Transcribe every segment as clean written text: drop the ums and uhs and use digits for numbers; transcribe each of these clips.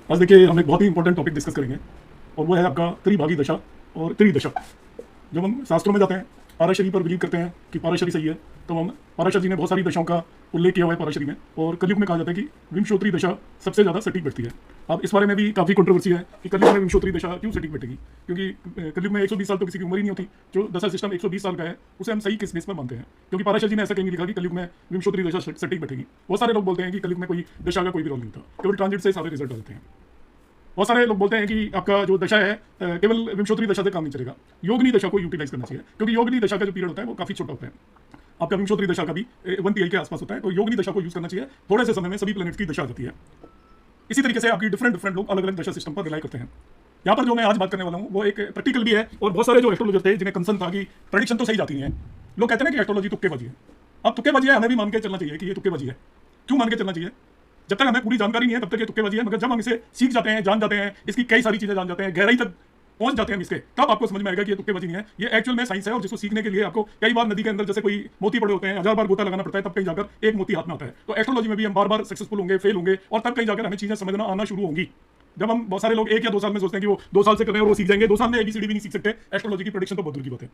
आज देखिए हम एक बहुत ही इंपॉर्टेंट टॉपिक डिस्कस करेंगे और वो है आपका त्रिभागी दशा और त्रिदशा। जब हम शास्त्रों में जाते हैं, पाराशरी पर बिलीव करते हैं कि पाराशरी सही है, तो हम पाराशर जी ने बहुत सारी दशाओं का उल्लेख किया हुआ है पाराशरी में, और कलयुग में कहा जाता है कि विंशोत्तरी दशा सबसे ज़्यादा सटीक बैठती है। अब इस बारे में भी काफ़ी कंट्रोवर्सी है कि कलयुग में विंशोत्तरी दशा क्यों सटीक बैठेगी, क्योंकि कलयुग में 120 साल तो किसी की उम्र ही नहीं होती। जो दशा सिस्टम 120 साल का है उसे हम सही किस बेस पर मानते हैं, क्योंकि पाराशर जी ने ऐसा कहीं लिखा कि कलयुग में विंशोत्तरी दशा सटीक बैठेगी। बहुत सारे लोग बोलते हैं कि कलयुग में कोई दशा का कोई भी रोल नहीं होता, केवल ट्रांजिट से सारे रिजल्ट आते हैं। बहुत सारे लोग बोलते हैं कि आपका जो दशा है केवल विंशोत्तरी दशा से काम नहीं चलेगा, योगिनी दशा को यूटिलाइज करना चाहिए, क्योंकि योगिनी दशा का जो पीरियड होता है वो काफी छोटा होता है। आपका विंशोत्तरी दशा का भी 1 के आसपास होता है, तो योगिनी दशा को यूज करना चाहिए। थोड़े से समय में सभी प्लैनेट्स की दशा आ जाती है। इसी तरीके से आपकी डिफरेंट लोग अलग अलग दशा सिस्टम पर रिलाई करते हैं। यहाँ पर जो मैं आज बात करने वाला हूँ वो एक प्रैक्टिकल भी है, और बहुत सारे जो एस्ट्रोलॉजर थे जिन्हें कंसर्न था कि प्रेडिक्शन तो सही जाती है, लोग कहते हैं कि एस्ट्रोलॉजी तुक्केबाजी है। अब तुक्केबाजी है, हमें भी मान के चलना चाहिए कि ये तुक्केबाजी है। क्यों मान के चलना चाहिए? जब तक हमें पूरी जानकारी नहीं है तब तक ये तुक्केबाजी है, मगर जब हम इसे सीख जाते हैं, जान जाते हैं, इसकी कई सारी चीजें जान जाते हैं, गहराई तक पहुंच जाते हैं इसके, तब आपको समझ में आएगा कि ये तुक्केबाजी नहीं है, ये एक्चुअल में साइंस है। और जिसको सीखने के लिए आपको कई बार नदी के अंदर जैसे कोई मोती पड़े होते हैं, 1000 बार गोता लगाना पड़ता है, तब कहीं जाकर एक मोती हाथ में आता है। तो एस्ट्रोलॉजी में भी हम बार बार सक्सेसफुल होंगे, फेल होंगे, और तब कहीं जाकर हमें चीजें समझना आना शुरू होंगी। जब हम बहुत सारे लोग 1 या 2 साल में सोचते हैं कि वो 2 साल से कर रहे हैं और वो सीख जाएंगे, 2 साल में ABCD भी नहीं सीख सकते। एस्ट्रोलॉजी की प्रेडिक्शन तो बहुत दूर की बात है।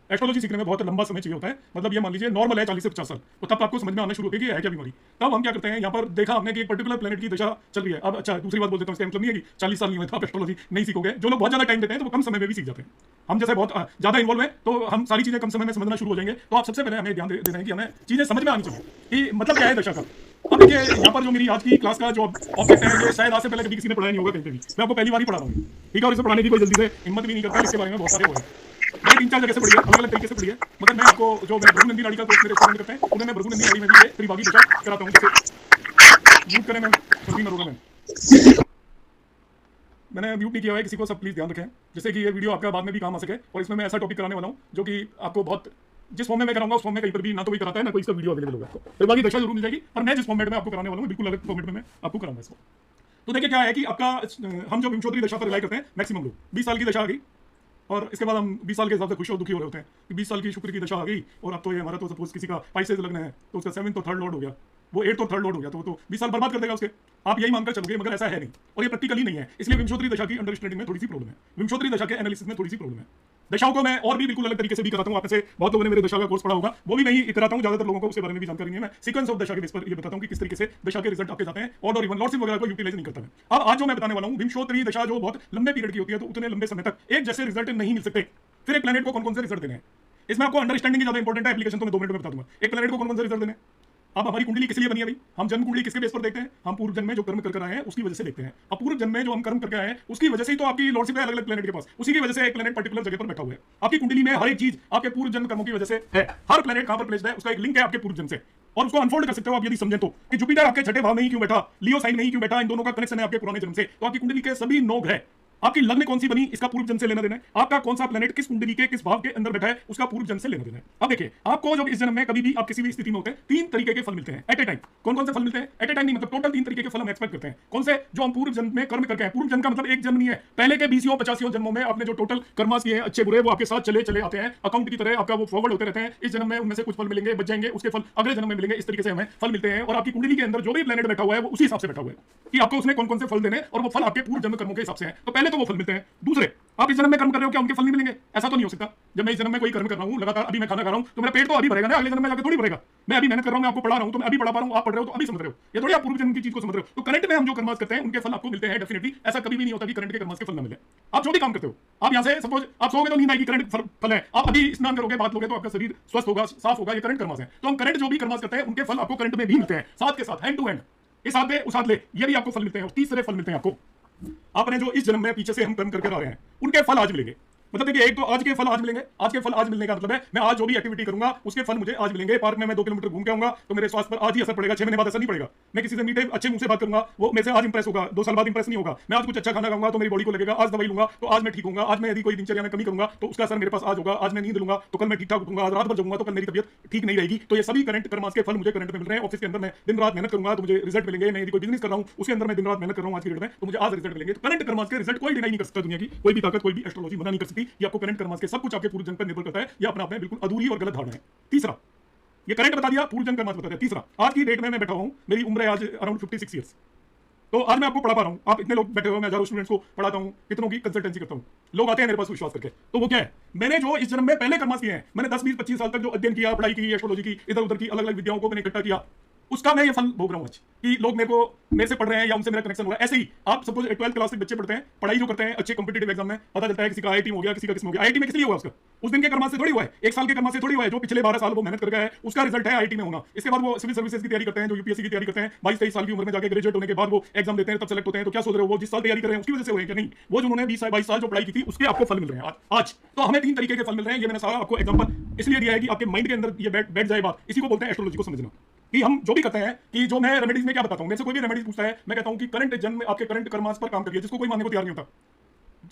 एस्ट्रोलॉजी सीखने में बहुत लंबा समय चाहिए होता है। मतलब ये मान लीजिए नॉर्मल है 40 से 50 साल, तो तब आपको समझ में आना शुरू होगी कि है क्या बीमारी। तब हम क्या करते हैं, यहाँ पर देखा हमने कि एक पर्टिकुलर प्लेनेट की दशा चल रही है। अब अच्छा, दूसरी बात बोल देता हूँ, इसका मतलब नहीं है कि 40 साल नहीं हुए तो आप एस्ट्रोलॉजी नहीं सीखोगे। जो लोग बहुत ज्यादा टाइम देते हैं तो वो कम समय में भी सीख जाते हैं। हम जैसे बहुत ज्यादा इन्वॉल्व है तो हम सारी चीजें कम समय में समझना शुरू हो जाएंगे। तो आप सबसे पहले हमें ध्यान देना है कि हमें चीजें समझ में आनी चाहिए कि मतलब क्या है दशा का। अब देखिए यहाँ पर जो मेरी आज की क्लास का जो ऑब्जेक्ट है, ये शायद आज से पहले कभी किसी ने पढ़ाया नहीं होगा कहीं पे भी। मैं आपको पहली बार ही पढ़ा रहा हूँ, ठीक है, और इसे पढ़ाने की कोई जल्दी से हिम्मत भी नहीं करता। इसके बारे में बहुत सारे हुए हैं, मैं 3-4 जगह से पढ़ी है, अलग अलग तरीके से पढ़ी है, मगर मैं आपको जो मैं भृगु नंदी नाड़ी का कोर्स मेरे स्टूडेंट करते हैं उन्हें मैं भृगु नंदी नाड़ी में भी ये त्रिभागी दशा कराता हूँ। जैसे म्यूट करें, मैं सभी में रोका मैंने म्यूट नहीं किया है किसी को, सब प्लीज ध्यान रखें, जिससे कि ये वीडियो आपका बाद में भी काम आ सके। और इसमें मैं ऐसा टॉपिक कराने वाला हूँ जो कि आपको बहुत, जिस फॉर्म में मैं कराऊंगा उस फॉर्म में कहीं पर भी ना तो कोई कराता है ना कोई इसका वीडियो अवेलेबल होगा। आपको त्रिभागी दशा जरूर मिल जाएगी, पर मैं जिस फॉर्मेट में आपको कराने वाला हूँ बिल्कुल अलग फॉर्मेट में मैं आपको कराऊंगा इसको। तो देखिए क्या है कि आपका हम जो विंशोत्तरी दशा पर रिलाई करते हैं, मैक्सिमम लोग 20 साल की दशा आ गई, और इसके बाद हम 20 साल के हिसाब से खुश और दुखी हो रहे होते हैं कि 20 साल की शुक्र की दशा आ गई, और अब तो ये हमारा तो सपोज किसी का पाइसेज लगना है तो उसका 7th तो 3rd लॉर्ड हो गया, वो 8th तो 3rd लॉर्ड हो गया, तो वो तो 20 साल बर्बाद कर देगा उसके। आप यही मानकर चलोगे, मगर ऐसा है नहीं, और ये प्रैक्टिकली नहीं है। इसलिए विंशोत्तरी दशा की अंडरस्टैंडिंग में थोड़ी सी प्रॉब्लम है, विंशोत्तरी दशा के एनालिसिस में थोड़ी सी प्रॉब्लम है। दशाओं को मैं और भी बिल्कुल अलग तरीके से भी कराता हूँ। आप में से बहुत लोगों ने मेरे दशा का कोर्स पढ़ा होगा, वो भी मैं ही कराता हूँ। ज्यादातर लोगों को उसके बारे में भी जानकारी नहीं है। मैं सीक्वेंस ऑफ दशा के बेस पर ये बताता हूँ कि किस तरीके से दशा के रिजल्ट आपके जाते हैं, ऑड और इवन, लॉर्डशिप वगैरह को यूटिलाइज नहीं करता है। अब आज जो मैं बताने वाला हूँ, विंशोत्तरी दशा जो बहुत लंबे पीरियड की होती है, तो उतने लंबे समय तक एक जैसे रिजल्ट नहीं मिल सकते। फिर एक प्लैनेट को कौन कौन से रिजल्ट देने हैं, इसमें आपको अंडरस्टैंडिंग ज्यादा इंपॉर्टेंट है। एप्लीकेशन तो मैं 2 मिनट में बता दूंगा। एक प्लैनेट को कौन कौन से रिजल्ट देने। अब हमारी कुंडली किस लिए बनी है भाई? हम जन्म कुंडली किसके बेस पर देखते हैं? हम पूर्व जन्म में जो कर्म करके आए हैं उसकी वजह से देखते हैं। अब पूर्व जन्म में जो हम कर्म करके आए हैं उसकी वजह से ही तो आपकी लॉर्डशिप है अलग अलग प्लैनेट के पास। उसी की वजह से एक प्लैनेट पर्टिकुलर जगह पर बैठा हुआ है। आपकी कुंडली में हर एक चीज आपके पूर्व जन्म कर्मों की वजह से है। हर प्लैनेट कहां पर प्लेस्ड है उसका एक लिंक है आपके पूर्व जन्म से, और उसको अनफोल्ड कर सकते हो आप यदि समझें तो, कि जुपिटर आपके छठे भाव में ही क्यों बैठा, लियो साइन में ही क्यों बैठा, इन दोनों का कनेक्शन है आपके पुराने जन्म से। तो आपकी कुंडली के सभी नोग है। आपकी लग्न कौन सी बनी इसका पूर्व जन्म से लेना देना है। आपका कौन सा प्लैनेट किस कुंडली के किस भाव के अंदर बैठा है उसका पूर्व जन्म से लेना देना है। अब देखिए आपको जब इस जन्म में कभी भी आप किसी भी स्थिति में होते हैं 3 तरीके के फल मिलते हैं एट ए टाइम। कौन कौन से फल मिलते हैं एट ए टाइम? नहीं, मतलब टोटल 3 तरीके के फल हम एक्सपेक्ट करते हैं। कौन से? जो हम पूर्व जन्म में कर्म करके हैं। पूर्व जन्म का मतलब एक जन्म नहीं है, पहले के 20 50 जन्मों में आपने जो टोटल कर्मास किए हैं अच्छे बुरे, वो आपके साथ चले चले आते हैं अकाउंट की तरह, आपका वो फॉरवर्ड होते रहते हैं। इस जन्म में उनमें से कुछ फल मिलेंगे, बच जाएंगे, उसके फल अगले जन्म में मिलेंगे। इस तरीके से हमें फल मिलते हैं, और आपकी कुंडली के अंदर जो भी प्लैनेट बैठा हुआ है वो उसी हिसाब से बैठा हुआ है कि आपको उसने कौन कौन से फल देने, और वो फल आपके पूर्व जन्म कर्मों के हिसाब से हैं। तो पहले तो वो फल मिलते हैं। दूसरे, आप इस जन्म में कर्म कर रहे हो, क्या उनके फल नहीं मिलेंगे? ऐसा तो नहीं हो सकता। जब मैं इस जन्म में कोई कर्म कर रहा हूं लगातार, अभी मैं खाना खा रहा हूं तो मेरा पेट तो अभी भरेगा ना, अगले जन्म में जाकर थोड़ी भरेगा। मैं अभी मेहनत कर रहा हूं, मैं आपको पढ़ा रहा हूं तो मैं अभी पढ़ा पा रहा हूं, आप पढ़ रहे हो तो अभी समझ रहे हो। ये थोड़ी आप पूर्व जन्म की चीज को समझ रहे हो। तो करंट में हम जो कर्मास करते हैं उनके फल आपको मिलते हैं डेफिनेटली। ऐसा कभी भी नहीं होता कि करंट के कर्मास के फल ना मिले। आप जो भी काम करते हो, आप यहां से सपोज आप सोओगे तो नींद आएगी, करंट फल है। आप अभी स्नान करोगे, बात लोगे तो आपका शरीर स्वस्थ होगा, साफ होगा, ये करंट कर्मास है। तो हम करंट जो भी कर्मास करते हैं उनके फल आपको करंट में भी मिलते हैं, साथ के साथ, हैंड टू हैंड, इस हाथ ले उस हाथ ले, ये भी आपको फल मिलते हैं। और तीसरे फल मिलते हैं आपको आपने जो इस जन्म में पीछे से हम कर्म करके आ रहे हैं उनके फल आज मिलेंगे। मतलब देखिए, एक तो आज के फल आज मिलेंगे। आज के फल आज मिलने का मतलब है मैं आज जो भी एक्टिविटी करूंगा उसके फल मुझे आज मिलेंगे। पार्क में मैं 2 किलोमीटर घूम के आऊंगा तो मेरे स्वास्थ्य पर आज ही असर पड़ेगा, 6 महीने बाद असर नहीं पड़ेगा। मैं किसी से मीठे अच्छे मुंह से बात करूंगा, वो मेरे से आज इंप्रेस होगा, 2 साल बाद इंप्रेस नहीं होगा। मैं आज कुछ अच्छा खाना खाऊंगा तो मेरी बॉडी को लगेगा आज दवाई लूंगा तो आज मैं ठीक होऊंगा। आज मैं यदि कोई दिनचर्या में कमी करूंगा तो उसका असर मेरे पास आज होगा। आज मैं नींद लूंगा तो कल मैं ठीक ठाक उठूंगा। आज रात भर जाऊंगा तो कल मेरी तबियत ठीक नहीं रहेगी। तो ये सभी करंट कर्मास के फल मुझे करंट में मिल रहे हैं। ऑफिस के अंदर मैं दिन रात मेहनत करूंगा तो मुझे रिजल्ट मिलेंगे। मैं यदि कोई बिजनेस कर रहा हूं उसके अंदर मैं दिन रात मेहनत कर रहा हूं आज की डेट में तो मुझे आज रिजल्ट मिलेंगे। तो करंट कर्मास के रिजल्ट कोई डिनाई नहीं कर सकता, दुनिया की कोई भी ताकत, कोई भी एस्ट्रोलॉजी मना नहीं कर सकती कि आपको करंट कर्मास के सब कुछ आपके पूर्व जन्म पर निर्भर करता है। यह अपने आप में बिल्कुल अधूरी और गलत धारणा है। तीसरा, ये करंट बता दिया, पूर्व जन्म कर्मास बता दिया। तीसरा, आज की डेट में मैं बैठा हूं, मेरी उम्र है आज अराउंड 56 ईयर्स, तो आज मैं आपको पढ़ा पा रहा हूँ, आप इतने लोग बैठे हुए, मैं हजारों स्टूडेंट्स को पढ़ाता हूँ, कितनों की कंसल्टेंसी करता हूँ, लोग आते हैं मेरे पास विश्वास करके। तो वो क्या है, मैंने जो इस जन्म में पहले कर्मास किए हैं, मैंने 10 20 25 साल तक जो अध्ययन किया, पढ़ाई की, एस्ट्रोलॉजी की, इधर उधर की अलग अलग विद्याओं को मैंने इकट्ठा किया, उसका मैं ये फल भोग रहा हूँ आज कि लोग मेरे से पढ़ रहे हैं या उनसे मेरा कनेक्शन हो रहा है। ऐसे ही आप सपोज 12th क्लास तक बच्चे पढ़ते हैं, पढ़ाई जो करते हैं अच्छे कॉम्पिटिटिव एग्जाम में, पता चलता है किसी का आईआईटी में हो गया, किसी का किसमें हो गया। आईआईटी में किस लिए हुआ उसका, उस दिन के कर्मा से थोड़ी हुआ है, एक साल के कर्मा से थोड़ी हुआ है। जो पिछले 12 साल वो मेहनत कर गया है उसका रिजल्ट है आईआईटी में होना। इसके बाद वो सिविल सर्विसेज की तैयारी करते हैं, जो यूपीएससी की तैयारी करते हैं, 22-23 साल की उम्र में जाकर ग्रेजुएट होने के बाद वो एग्जाम देते हैं, तब सेलेक्ट होते हैं। तो क्या सोच रहे हो, वो जिस साल तैयारी कर रहे हैं उसकी वजह से हुए कि नहीं, वो जो उन्होंने 20-22 साल जो पढ़ाई की थी उसके आपको फल मिल रहे हैं आज। तो हमें 3 तरीके के फल मिल रहे हैं। ये मैंने सारा आपको एग्जांपल इसलिए दिया है कि आपके माइंड के अंदर ये बैठ जाए बात। इसी को बोलते हैं एस्ट्रोलॉजी को समझना। कि हम जो भी करते हैं, कि जो मैं रेमेडीज में क्या बताता हूं, मेरे से कोई भी रेमेडीज पूछता है, मैं कहता हूं कि करंट जन्म में आपके करंट कर्मास पर काम करिए, जिसको कोई मानने को तैयार नहीं होता।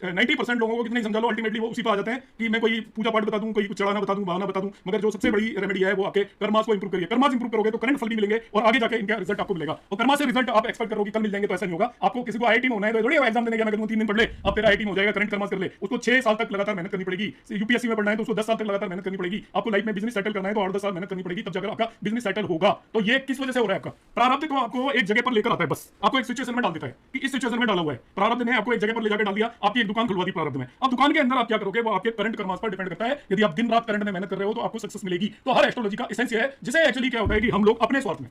90% लोगों को कितने समझा लो, अल्टीमेटली वो उसी पर आ जाते हैं कि मैं कोई पूजा पाठ बता दूं, कोई कुछ चढ़ाना बता दूं, बहाना बता दूं। मगर जो सबसे बड़ी रेमेडी है वो आपके कर्मास को इंप्रूव करिए। कर्मास इंप्रूव करोगे तो करंट फल भी मिलेंगे और आगे जाके इनका रिजल्ट आपको मिलेगा। और कर्मास से रिजल्ट आप एक्सपेक्ट करोगे कल मिल जाएंगे, तो ऐसा नहीं होगा। आपको किसी को आईआईटी में होना है तो थोड़ी एग्जाम देने गया, मैं 3 दिन पढ़ ले अब तेरा आईआईटी में हो जाएगा। करंट कर्मास कर ले, उसको 6 साल तक लगातार मेहनत करनी पड़ेगी। यूपीएससी में पढ़ना है तो उसको 10 साल तक लगातार मेहनत करनी पड़ेगी। आपको लाइफ में बिजनेस सेटल करना है तो 8-10 साल मेहनत करनी पड़ेगी, तब जाकर आपका बिजनेस सेटल होगा। तो ये किस वजह से हो रहा है, आपका प्रारब्ध तो आपको एक जगह पर लेकर आता है, बस आपको एक सिचुएशन में डाल देता है कि इस सिचुएशन में डाला हुआ है। प्रारब्ध ने आपको एक जगह पर ले जाकर डाल दिया, आपकी एक दुकान खुलवा दी प्रारब्ध में। अब दुकान के अंदर आप क्या करोगे वो आपके करंट कर्मास पर डिपेंड करता है। यदि आप दिन रात करंट में मेहनत कर रहे हो तो आपको सक्सेस मिलेगी। तो हर एस्ट्रोलॉजी का एसेंस है, जिसे एक्चुअली क्या होता है कि हम लोग अपने स्वार्थ में,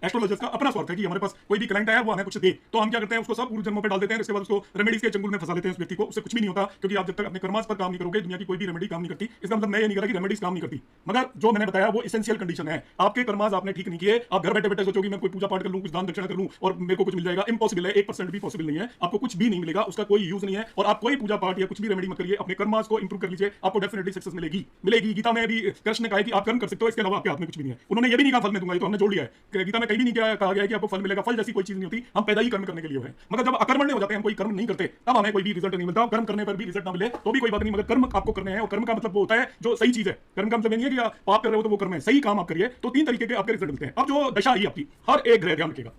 एस्ट्रोलॉजर्स का अपना स्वार्थ है कि हमारे पास कोई भी क्लाइंट आया वो हमें कुछ दे, तो हम क्या करते हैं उसको सब पूर्व जन्मों पे डाल देते हैं। इसके बाद उसको रेमेडीज के चंगुल में फंसा लेते हैं उस व्यक्ति को। उससे कुछ भी नहीं होता, क्योंकि आप जब तक अपने कर्मास पर काम नहीं करोगे दुनिया की कोई भी रेमेडी काम नहीं करती। इसका मतलब मैं ये नहीं कह रहा कि रेमेडीज काम नहीं करती, मगर जो मैंने बताया वो एसेंशियल कंडीशन है। आपके कर्मास आपने ठीक नहीं किए, आप घर बैठे बैठे सोचोगे मैं कोई पूजा पाठ कर लूं, कुछ दान दक्षिणा कर लूं और मेरे को कुछ मिल जाएगा। इम्पॉसिबल है, 1% भी पॉसिबल नहीं है। आपको कुछ भी नहीं मिलेगा, उसका कोई यूज नहीं है। और आप कोई पूजा पाठ या कुछ भी रेमेडी मत करिए, अपने कर्मास को इंप्रूव कर लीजिए, आपको डेफिनेटली सक्सेस मिलेगी। गीता में भी कृष्ण ने कहा है कि आप कर्म कर सकते हो, इसके अलावा आपके हाथ में कुछ भी नहीं है। उन्होंने ये भी नहीं कहा फल मैं दूंगा, तो हमने जोड़ लिया है। गीता में कहीं भी नहीं कहा गया है कि आपको फल मिलेगा। फल जैसी कोई चीज नहीं होती, हम पैदा ही कर्म करने के लिए है। मगर जब अकर्मण्य हो जाते हैं, हम कोई कर्म नहीं करते, तब हमें कोई भी रिजल्ट नहीं मिलता। कर्म करने पर भी रिजल्ट ना मिले तो भी कोई बात नहीं, मगर कर्म आपको करने हैं। और कर्म का मतलब वो होता है जो सही चीज है। कर्म का मतलब नहीं है कि आप पाप कर रहे हो तो वो कर्म है, सही काम आप करिए तो 3 तरीके के आपके रिजल्ट मिलते हैं। अब जो दशा आई आपकी, हर एक ग्रह ध्यान रखिएगा,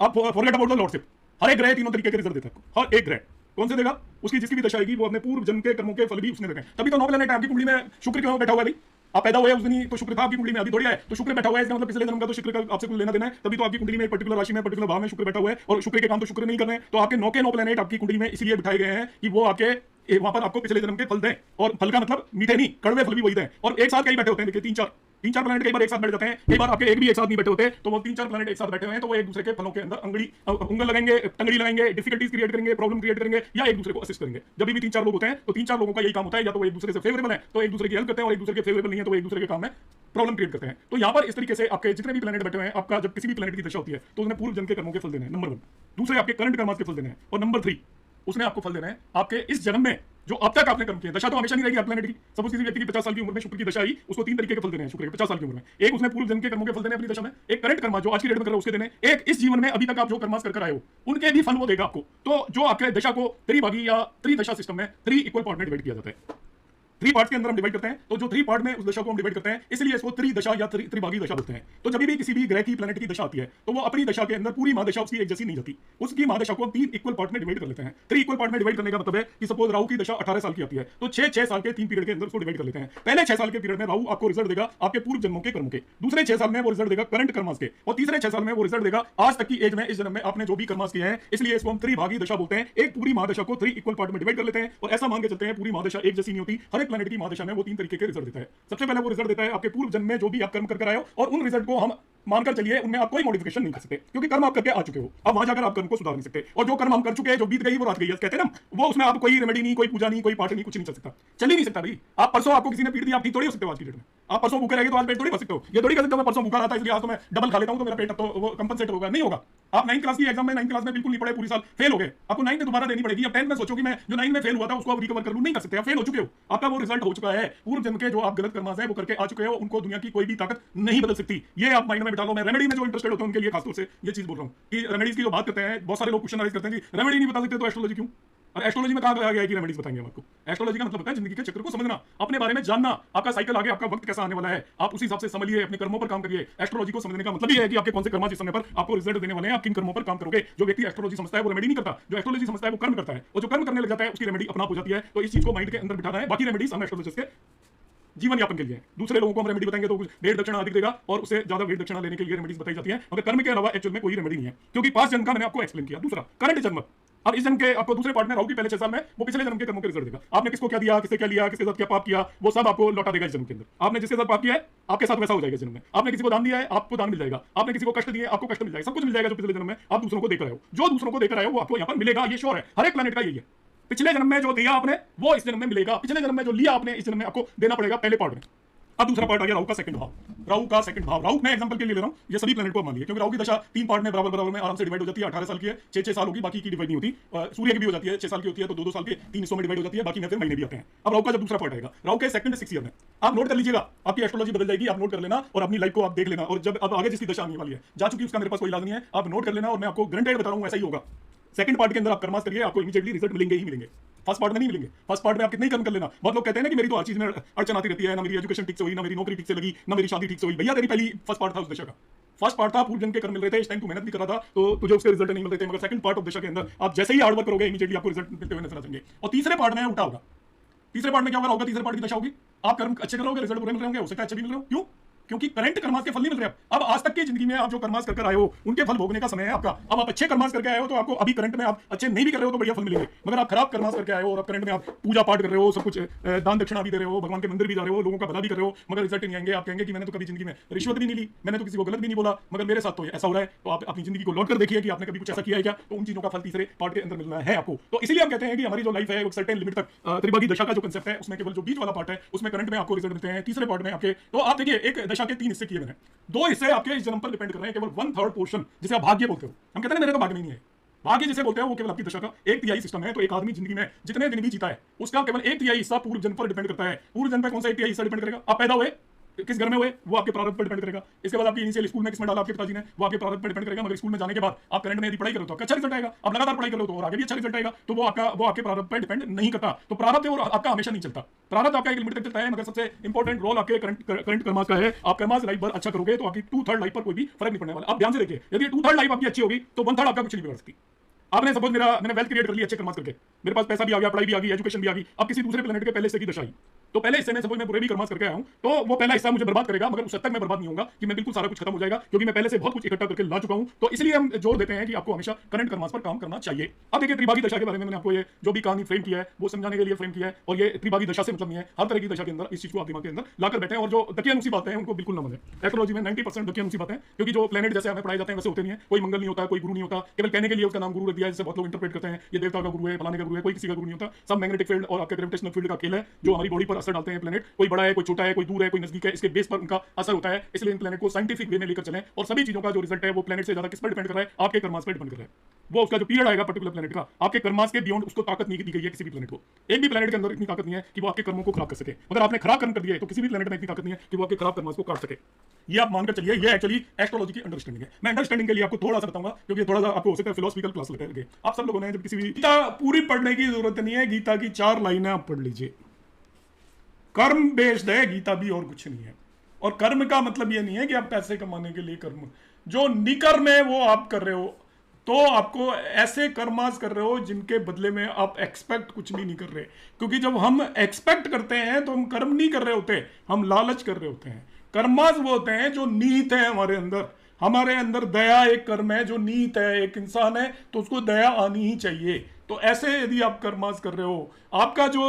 आप फॉरगेट अबाउट द लॉर्डशिप, हर एक ग्रह 3 तरीके के रिजल्ट देता है। हर एक ग्रह कौन से देगा, उसकी जिसकी भी दशा आएगी वो अपने पूर्व जन्म के कर्मों के फल भी उसने देते हैं। तभी तो 9 प्लैनेट आपकी कुंडली में शुक्र क्यों बैठा हुआ है भाई, आप पैदा हुए उस दिन ही तो शुक्र था आपकी कुंडली में, अभी थोड़ी है तो शुक्र बैठा हुआ है। इसका मतलब पिछले जन्म का तो शुक्र का आपसे कुछ लेना देना है। तभी तो आपकी कुंडली में एक पर्टिकुलर राशि में पर्टिकुलर भाव में शुक्र बैठा हुआ है, और शुक्र के काम तो शुक्र नहीं कर रहे हैं। तो आपके 9 के 9 प्लैनेट आपकी कुंडली में इसलिए बिठाए गए हैं कि वो आपके वहां पर आपको पिछले जन्म के फल दें। और फल का मतलब मीठे नहीं, कड़वे फल भी वही दें। और एक साथ कई बैठे होते हैं, देखिए 3-4 प्लैनेट कई बार एक साथ बैठ जाते हैं, कई बार आपके एक भी एक साथ नहीं बैठे होते। तो वो 3-4 प्लैनेट एक साथ बैठे हुए हैं, तो वो एक दूसरे के फलों के अंदर उंगली लगाएंगे, टंगड़ी लगाएंगे, डिफिकल्टीज क्रिएट करेंगे, प्रॉब्लम क्रिएट करेंगे, या एक दूसरे को असिस्ट करेंगे। जब भी 3-4 लोग होते हैं तो 3-4 लोगों का यही काम होता है, या तो वो एक दूसरे से फेवरेबल है तो एक दूसरे की हेल्प करते हैं, और एक दूसरे के फेवरेबल नहीं है तो एक दूसरे के काम में प्रॉब्लम क्रिएट करते हैं। तो यहाँ पर इस तरीके से आपके जितने भी प्लैनेट बैठे हुए हैं, आपका जब किसी भी प्लैनेट की दशा होती है तो उसने पूर्व जन्म के कर्मों के फल देने हैं, नंबर 1। दूसरे आपके करंट कर्मास के फल देने हैं, और नंबर 3 उसने आपको फल देना है आपके इस जन्म में जो अब तक आपने कर्म किया। दशा तो हमेशा नहीं रहेगी हर प्लैनेट की। सपोज किसी व्यक्ति की 50 साल की उम्र में शुक्र की दशा आई, उसको 3 तरीके के फल देने हैं शुक्र के 50 साल की उम्र में। एक उसने पूर्व जन्म के कर्मों के फल देने अपनी दशा में, एक करंट कर्मा जो आज की डेट में कर रहे हो उसके देने, एक इस जीवन में अभी तक आप जो कर्मास कर आए हो उनके भी फल वो देगा आपको। तो जो आपके दशा को त्रिभागी या त्रिदशा सिस्टम में 3 इक्वल पार्ट में डिवाइड किया जाता है। 3 पार्ट्स के अंदर हम डिवाइड करते हैं, तो जो 3 पार्ट में उस दशा को हम डिवाइड करते हैं, इसलिए इसको त्रिदशा या त्रिभागी दशा बोलते हैं। तो जब भी किसी भी ग्रह की प्लैनेट की दशा आती है तो वो अपनी दशा के अंदर पूरी महादशा उसकी एक जैसी नहीं जाती, उसकी महादशा को हम 3 इक्वल पार्ट में डिवाइड कर लेते हैं। 3 इक्वल पार्ट में डिवाइड करने का मतलब है कि सपोज राहु की दशा 18 साल की आती है तो 6 साल के 3 पीरियड के अंदर उसको डिवाइड कर लेते हैं। पहले 6 साल के पीरियड में राहु आपको रिजल्ट देगा आपके पूर्व जन्मों के कर्मों के, दूसरे 6 साल में वो रिजल्ट देगा करंट कर्मास के, और तीसरे 6 साल में वो रिजल्ट देगा आज तक की एज में, इस जन्म में आपने जो भी कर्मास किए हैं। इसलिए इसको हम त्रिभागी दशा बोलते हैं। एक पूरी महादशा को 3 इक्वल पार्ट में डिवाइड कर लेते हैं, और ऐसा मान के चलते हैं पूरी महादशा एक जैसी नहीं होती। हर एक प्लैनेट की महादशा में वो 3 तरीके के रिजल्ट देता है। सबसे पहले वो रिजल्ट देता है आपके पूर्व जन्म में जो भी आप कर्म करके आए हो, और उन रिजल्ट को हम मानकर चलिए उनमें आप कोई मॉडिफिकेशन नहीं कर सकते, क्योंकि कर्म आप करके आ चुके हो। अब वहां जाकर आप कर्म को सुधार नहीं सकते, और जो कर्म हम कर चुके हैं, जो बीत गई वो रात गई कहते हैं ना, वो उसमें आप कोई रेमेडी नहीं, कोई पूजा नहीं, कोई पाठ नहीं, कुछ नहीं चल सकता, चल ही नहीं सकता भाई। आप परसों आपको किसी ने पीट दिया, आप ठीक थोड़ी हो सकते हो आज की डेट में। आप परसों भूखे रहेंगे तो आज पेट थोड़ी भर सकते हो। ये थोड़ी कर सकते हो मैं परसों भूखा रहा था इसलिए आज तो मैं डबल खा लेता हूं तो मेरा पेट अब तो वो कंपनसेट होगा, नहीं होगा। आप 9th क्लास की एग्जाम में 9th क्लास में बिल्कुल नहीं पढ़े, पूरी साल फेल हो गए, आपको 9th में दोबारा देनी पड़ेगी। अब 10th में सोचो कि मैं जो 9th में फेल हुआ था उसको अब रिकवर कर लूं, नहीं कर सकते, आप फेल हो चुके हो, आपका वो रिजल्ट हो चुका है। पूर्व जन्म के जो आप गलत कर्मास है वो करके आ चुके हो, उनको दुनिया की कोई भी ताकत नहीं बदल सकती। ये आप माइंड में बिठा लो। मैं रेमेडी में जो इंटरेस्टेड होता है उनके लिए खासतौर से ये चीज बोल रहा हूं कि रेमेडीज की जो बात करते हैं, बहुत सारे लोग क्वेश्चन राइज करते हैं कि रेमेडी नहीं बता सकते तो एस्ट्रोलॉजी क्यों, और एस्ट्रोलॉजी में कहा गया है कि रेमेडीज बताएंगे आपको। एस्ट्रोलॉजी का मतलब होता है जिंदगी के चक्र को समझना, अपने बारे में जानना, आपका साइकिल आगे, आपका वक्त कैसा आने वाला है, आप उसी हिसाब से समझिए, अपने कर्मों पर काम करिए। एस्ट्रोलॉजी को समझने का मतलब ये है कि आपके कौन से कर्म जिस समय पर आपको रिजल्ट देने वाले हैं, आप किन कर्मों पर काम करोगे। जो व्यक्ति एस्ट्रोलॉजी समझता है वो रेमेडी नहीं करता, जो एस्ट्रोलॉजी समझता है वो कर्म करता है, और जो कर्म करने लग जाता है उसकी रेमेडी अपना हो जाती है। तो इस चीज को माइंड के अंदर बिठाना है। बाकी रेमेडीज हम एस्ट्रोलॉजिस्ट के जीवन यापन के लिए है। दूसरे लोगों को हम रेमेडी बताएंगे तो कुछ भेंट दक्षिणा अधिक देगा और उससे ज्यादा भेंट दक्षिणा लेने के लिए रेमेडीज बताई जाती है, मगर कर्म के अलावा एक्चुअल में कोई रेमेडी नहीं है, क्योंकि पास्ट जन्म का मैंने आपको एक्सप्लेन किया। दूसरा करंट जन्म, अब इस जन्म के आपको दूसरे पार्ट में राहु की पहले 6 साल में वो पिछले जन्म के कर्मों के रिजल्ट देगा। आपने किसको क्या दिया, किससे क्या लिया, किसके साथ क्या पाप किया, वो सब आपको लौटा देगा इस जन्म के अंदर। आपने जिसके साथ पाप किया है आपके साथ वैसा हो जाएगा इस जन्म में। आपने किसी को दान दिया है आपको दान मिल जाएगा, आपने किसी को कष्ट दिए आपको कष्ट मिल जाएगा, सब कुछ मिल जाएगा जो पिछले जन्म में आप दूसरों को देकर आए हो। जो दूसरों को देकर आए हो वो आपको यहाँ पर मिलेगा, ये श्योर है। हर एक प्लैनेट का यही है, पिछले जन्म में जो दिया आपने वो इस जन्म में मिलेगा, पिछले जन्म में जो लिया आपने इस जन्म में आपको देना पड़ेगा पहले पार्ट में। अब दूसरा पार्ट आ गया राहु का सेकंड भाव। राहु का सेकंड भाव, राहु मैं एग्जांपल के लिए ले रहा हूं, ये सभी प्लैनेट को मान लिया, क्योंकि राहु की दशा 3 पार्ट में बराबर बराबर में आराम से डिवाइड हो जाती है। 18 साल की है, 6-6 साल होगी, बाकी की डिवाइड नहीं होती। सूर्य की भी हो जाती है, 6 साल की होती है तो 2-2 साल के 3 हिस्सों में डिवाइड हो जाती है, बाकी में फिर महीने भी आते हैं। अब राहु का जब दूसरा पार्ट आएगा, राहु के सेकंड 6 ईयर में आप नोट कर लीजिएगा, आपकी एस्ट्रोलॉजी बदल जाएगी, आप नोट कर लेना और अपनी लाइफ को आप देख लेना। और जब अब आगे जिसकी दशा आने वाली है, जा चुकी उसका मेरे पास कोई इलाज नहीं है, आप नोट कर लेना और मैं आपको गारंटेड बता रहा हूं ऐसा ही होगा। सेकंड पार्ट के अंदर आप कर्मास करिए, आपको इमीडिएटली रिजल्ट मिलेंगे ही मिलेंगे। फर्स्ट पार्ट में नहीं मिलेंगे। फर्स्ट पार्ट में आप कितने ही कर्म कर लेना। बहुत लोग कहते हैं ना कि मेरी तो हर चीज में अड़चन आती रहती है, ना मेरी एजुकेशन ठीक से हुई, ना मेरी नौकरी ठीक से लगी, ना मेरी शादी ठीक से हुई। भैया तेरी पहली फर्स्ट पार्ट था उस दशा का, फर्स्ट पार्ट था पूर्व जन्म के कर्म मिल रहे थे, इस टाइम तू मेहनत भी कर रहा था तो तुझे उसके रिजल्ट नहीं मिल रहे थे, मगर सेकंड पार्ट ऑफ दशा के अंदर आप जैसे ही हार्डवर्क करोगे इमीडिएटली आपको रिजल्ट मिलते हुए नजर आ जाएंगे। और तीसरे पार्ट में उल्टा होगा। तीसरे पार्ट में क्या होगा, तीसरे पार्ट की दशा होगी, आप कर्म अच्छे करोगे रिजल्ट बुरे मिल रहे होंगे, हो सकता है अच्छे भी मिल रहे हो। क्यों? क्योंकि करंट कर्मास के फल नहीं मिल रहे। अब आज तक की जिंदगी में आप जो कर्मास करके आए हो उनके फल भोगने का समय है आपका। अब आप अच्छे कर्मास करके आए हो तो आपको अभी करंट में आप अच्छे नहीं भी कर रहे हो तो बढ़िया फल मिलेंगे, मगर आप खराब कर्मास करके आए हो और अब करंट में आप पूजा पाठ कर रहे हो, सब कुछ दान दक्षिणा भी दे रहे हो, भगवान के मंदिर भी जा रहे हो, लोगों का भला भी कर रहे हो, मगर रिजल्ट नहीं आएंगे। आप कहेंगे कि मैंने तो कभी जिंदगी में रिश्वत भी नहीं ली, मैंने तो किसी को गलत भी नहीं बोला, मगर मेरे साथ तो ऐसा हो रहा है। तो आप अपनी जिंदगी को लौट कर देखिए कि आपने कभी कुछ ऐसा किया है क्या, तो उन चीजों का फल तीसरे पार्ट के अंदर मिलना है आपको। तो इसलिए हम कहते हैं कि हमारी जो लाइफ है एक सर्टेन लिमिट तक त्रिभागी दशा का जो कंसेप्ट है उसमें केवल जो बीच वाला पार्ट है उसमें करंट में आपको रिजल्ट मिलते हैं, तीसरे पार्ट में आपके। तो आप देखिए एक दशा के 3 हिस्से किए मैंने, 2 हिस्से आपके इस जन्म पर डिपेंड कर रहे हैं, केवल 1/3 पोर्शन जिसे आप भाग्य बोलते हो। हम कहते हैं मेरे तो भाग्य में नहीं है, भाग्य जिसे बोलते हैं वो केवल आपकी दशा का 1/3 सिस्टम है। तो एक आदमी जिंदगी में जितने दिन भी जीता है उसका केवल 1/3 हिस्सा पूर्व जन्म पर डिपेंड करता है। पूर्व जन्म पर कौन सा 1/3 हिस्सा डिपेंड करेगा, आप पैदा हुए किस घर में हुए वो आपके प्रारब्ध पर डिपेंड करेगा। इसके बाद आपकी इनिशियल स्कूल में किसमें डाला आपके पिताजी ने वो आपके प्रारब्ध पर डिपेंड करेगा। मगर स्कूल में जाने के बाद आप करंट में यदि पढ़ाई करो तो अच्छा रिजल्ट आएगा, आप लगातार पढ़ाई करो तो और आगे भी अच्छा रिजल्ट आएगा। तो वो आपके प्रारब्ध पर डिपेंड नहीं करता। तो प्रारब्ध है और आपका हमेशा नहीं चलता, प्रारब्ध आपका एक लिमिट तक चलता है, मगर सबसे इंपॉर्टेंट रोल आपके करंट कर्मास का है। आप कर्मास लाइफ भर अच्छा करोगे तो आपकी 2/3 लाइफ पर कोई भी फर्क नहीं पड़ने वाला। आप ध्यान से देखिए, यदि 2/3 लाइफ आपकी अच्छी होगी तो 1/3 आपका कुछ नहीं बिगड़ सकती। आपने सपोज मैंने वेल्थ क्रिएट कर ली अच्छे कर्मास करके, मेरे पास पैसा भी आ गया, पढ़ाई भी आ गई, एजुकेशन भी आ गई। अब किसी दूसरे प्लेनेट के पहले हिस्से की दशा आई तो पहले हिस्से में सपोज मैं बुरे भी कर्मास करके आया हूं तो वो पहला हिस्सा मुझे बर्बाद करेगा, मगर उस हद तक मैं बर्बाद नहीं होगा कि मैं बिल्कुल सारा कुछ खत्म हो जाएगा, क्योंकि मैं पहले से बहुत कुछ इकट्ठा करके ला चुका हूं। तो इसलिए हम जोर देते हैं कि आपको हमेशा करंट कर्मास पर काम करना चाहिए। अब देखिए त्रिभागी दशा के बारे में मैंने आपको ये जो भी कहानी फ्रेम किया है वो समझाने के लिए फ्रेम किया है, और ये त्रिभागी दशा से मतलब नहीं है, हर तरह की दशा के अंदर इस चीज को आप दिमाग के अंदर लाकर बैठे हैं। और जो दकियानुसी बातें हैं उनको बिल्कुल न माने। एस्ट्रोलॉजी में 90% दकियानुसी बातें, क्योंकि जो प्लेनेट जैसे हमें पढ़ाए जाते हैं वैसे होते नहीं है। कोई मंगल नहीं होता, कोई गुरु नहीं होता, केवल कहने के लिए उसका नाम गुरु रख दिया है, जिससे बहुत लोग इंटरप्रेट करते हैं ये देवता का गुरु है, फलाने का गुरु है। कोई किसी का गुरु नहीं होता, सब मैग्नेटिक फील्ड और आपके ग्रेविटेशनल फील्ड का खेल है जो हमारी बॉडी पर असर डालते हैं प्लेनेट। कोई बड़ा है, कोई छोटा है, कोई दूर है, कोई नजदीक है, इसके बेस पर उनका असर होता है। इसलिए इन प्लेनेट को साइंटिफिक वे में लेकर चलें और सभी चीजों का जो रिजल्ट है वो प्लेनेट से ज्यादा किस पर डिपेंड कर रहा है, आपके कर्मास पर डिपेंड कर रहा है। वो उसका जो पीरियड आएगा पर्टिकुलर प्लेनेट का, आपके कर्मास के बियॉन्ड उसको ताकत नहीं दी गई है किसी भी प्लेनेट को। एक भी प्लेनेट के अंदर इतनी ताकत नहीं है कि वो आपके कर्मों को खराब कर सके। अगर आपने खराब कर्म कर दिया है तो किसी भी प्लेनेट में इतनी ताकत नहीं है कि वो आपके खराब कर्मास को काट सके। ये आप मानकर चलिए, ये एक्चुअली एस्ट्रोलॉजी की अंडरस्टैंडिंग है। मैं अंडरस्टैंडिंग के लिए आपको थोड़ा सा बताऊंगा, क्योंकि थोड़ा सा आपको हो सकता है फिलोसफिकल क्लास लगे। आप सब लोगों ने जब किसी भी गीता पूरी पढ़ने की जरूरत नहीं है, गीता की 4 लाइनें आप पढ़ लीजिए। कर्म बेस्ड है गीता भी, और कुछ नहीं है। और कर्म का मतलब ये नहीं है कि आप पैसे कमाने के लिए कर्म, जो निकर्म है वो आप कर रहे हो, तो आपको ऐसे कर्मास कर रहे हो जिनके बदले में आप एक्सपेक्ट कुछ भी नहीं कर रहे। क्योंकि जब हम एक्सपेक्ट करते हैं तो हम कर्म नहीं कर रहे होते, हम लालच कर रहे होते हैं। कर्मास वो होते हैं जो नीत है हमारे अंदर। हमारे अंदर दया एक कर्म है जो नीत है, एक इंसान है तो उसको दया आनी ही चाहिए। तो ऐसे यदि आप कर्मास कर रहे हो, आपका जो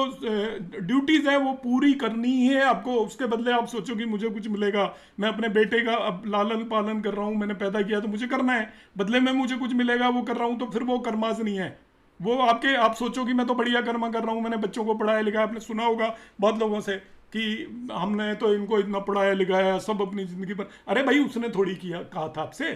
ड्यूटीज है वो पूरी करनी ही है आपको। उसके बदले आप सोचो कि मुझे कुछ मिलेगा, मैं अपने बेटे का अब लालन पालन कर रहा हूँ, मैंने पैदा किया तो मुझे करना है, बदले में मुझे कुछ मिलेगा वो कर रहा हूँ, तो फिर वो कर्मास नहीं है। वो आप सोचो कि मैं तो बढ़िया कर्मा कर रहा हूँ, मैंने बच्चों को पढ़ाया लिखाया। आपने सुना होगा बहुत लोगों से कि हमने तो इनको इतना पढ़ाया लिखाया सब अपनी जिंदगी पर। अरे भाई उसने थोड़ी किया, कहा था आपसे,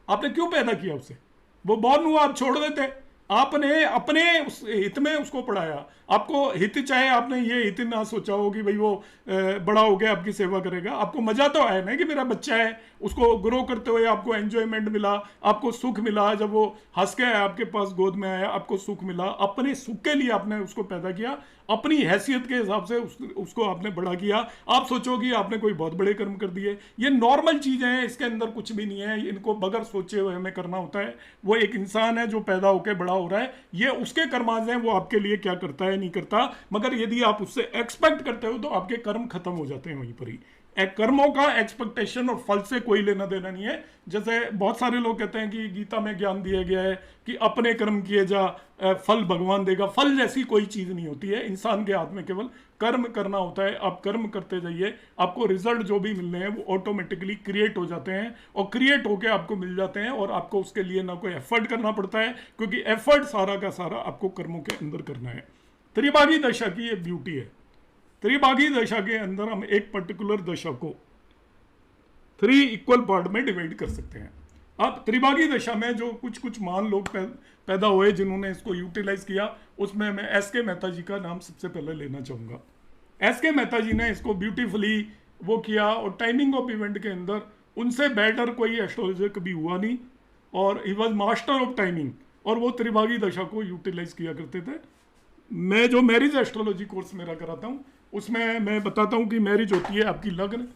आपने क्यों पैदा किया उसे? वो बॉर्न हुआ, आप छोड़ देते। आपने अपने उस हित में उसको पढ़ाया, आपको हित चाहे आपने ये हित ना सोचा हो कि भाई वो बड़ा हो गया आपकी सेवा करेगा। आपको मजा तो आया ना कि मेरा बच्चा है, उसको ग्रो करते हुए आपको एंजॉयमेंट मिला, आपको सुख मिला, जब वो हंस के आपके पास गोद में आया आपको सुख मिला। अपने सुख के लिए आपने उसको पैदा किया, अपनी हैसियत के हिसाब से उसको आपने बड़ा किया। आप सोचो कि आपने कोई बहुत बड़े कर्म कर दिए। ये नॉर्मल चीज़ें हैं, इसके अंदर कुछ भी नहीं है, इनको बगैर सोचे हुए हमें करना होता है। वो एक इंसान है जो पैदा होकर बड़ा हो रहा है, ये उसके कर्माज हैं, वो आपके लिए क्या करता है नहीं करता, मगर यदि आप उससे एक्सपेक्ट करते हो तो आपके कर्म खत्म हो जाते हैं वहीं पर ही। कर्मों का एक्सपेक्टेशन और फल से कोई लेना देना नहीं है। जैसे बहुत सारे लोग कहते हैं कि गीता में ज्ञान दिया गया है कि अपने कर्म किए जा, फल भगवान देगा। फल जैसी कोई चीज़ नहीं होती है, इंसान के हाथ में केवल कर्म करना होता है। आप कर्म करते जाइए, आपको रिजल्ट जो भी मिल रहे हैं वो ऑटोमेटिकली क्रिएट हो जाते हैं, और क्रिएट होकर आपको मिल जाते हैं, और आपको उसके लिए ना कोई एफर्ट करना पड़ता है, क्योंकि एफर्ट सारा का सारा आपको कर्मों के अंदर करना है। त्रिभागी दशा की ये ब्यूटी है। त्रिभागी दशा के अंदर हम एक पर्टिकुलर दशा को 3 इक्वल पार्ट में डिवाइड कर सकते हैं। अब त्रिभागी दशा में जो कुछ कुछ महान लोग पैदा हुए जिन्होंने इसको यूटिलाइज किया, उसमें मैं एस.के. मेहता जी का नाम सबसे पहले लेना चाहूँगा। एस.के. मेहता जी ने इसको ब्यूटीफुली वो किया, और टाइमिंग ऑफ इवेंट के अंदर उनसे बेटर कोई एस्ट्रोलॉजर कभी हुआ नहीं, और he was master of timing, और वो त्रिभागी दशा को यूटिलाइज किया करते थे। मैं जो मैरिज एस्ट्रोलॉजी कोर्स मेरा कराता हूँ उसमें मैं बताता हूँ कि मैरिज होती है आपकी लग्न,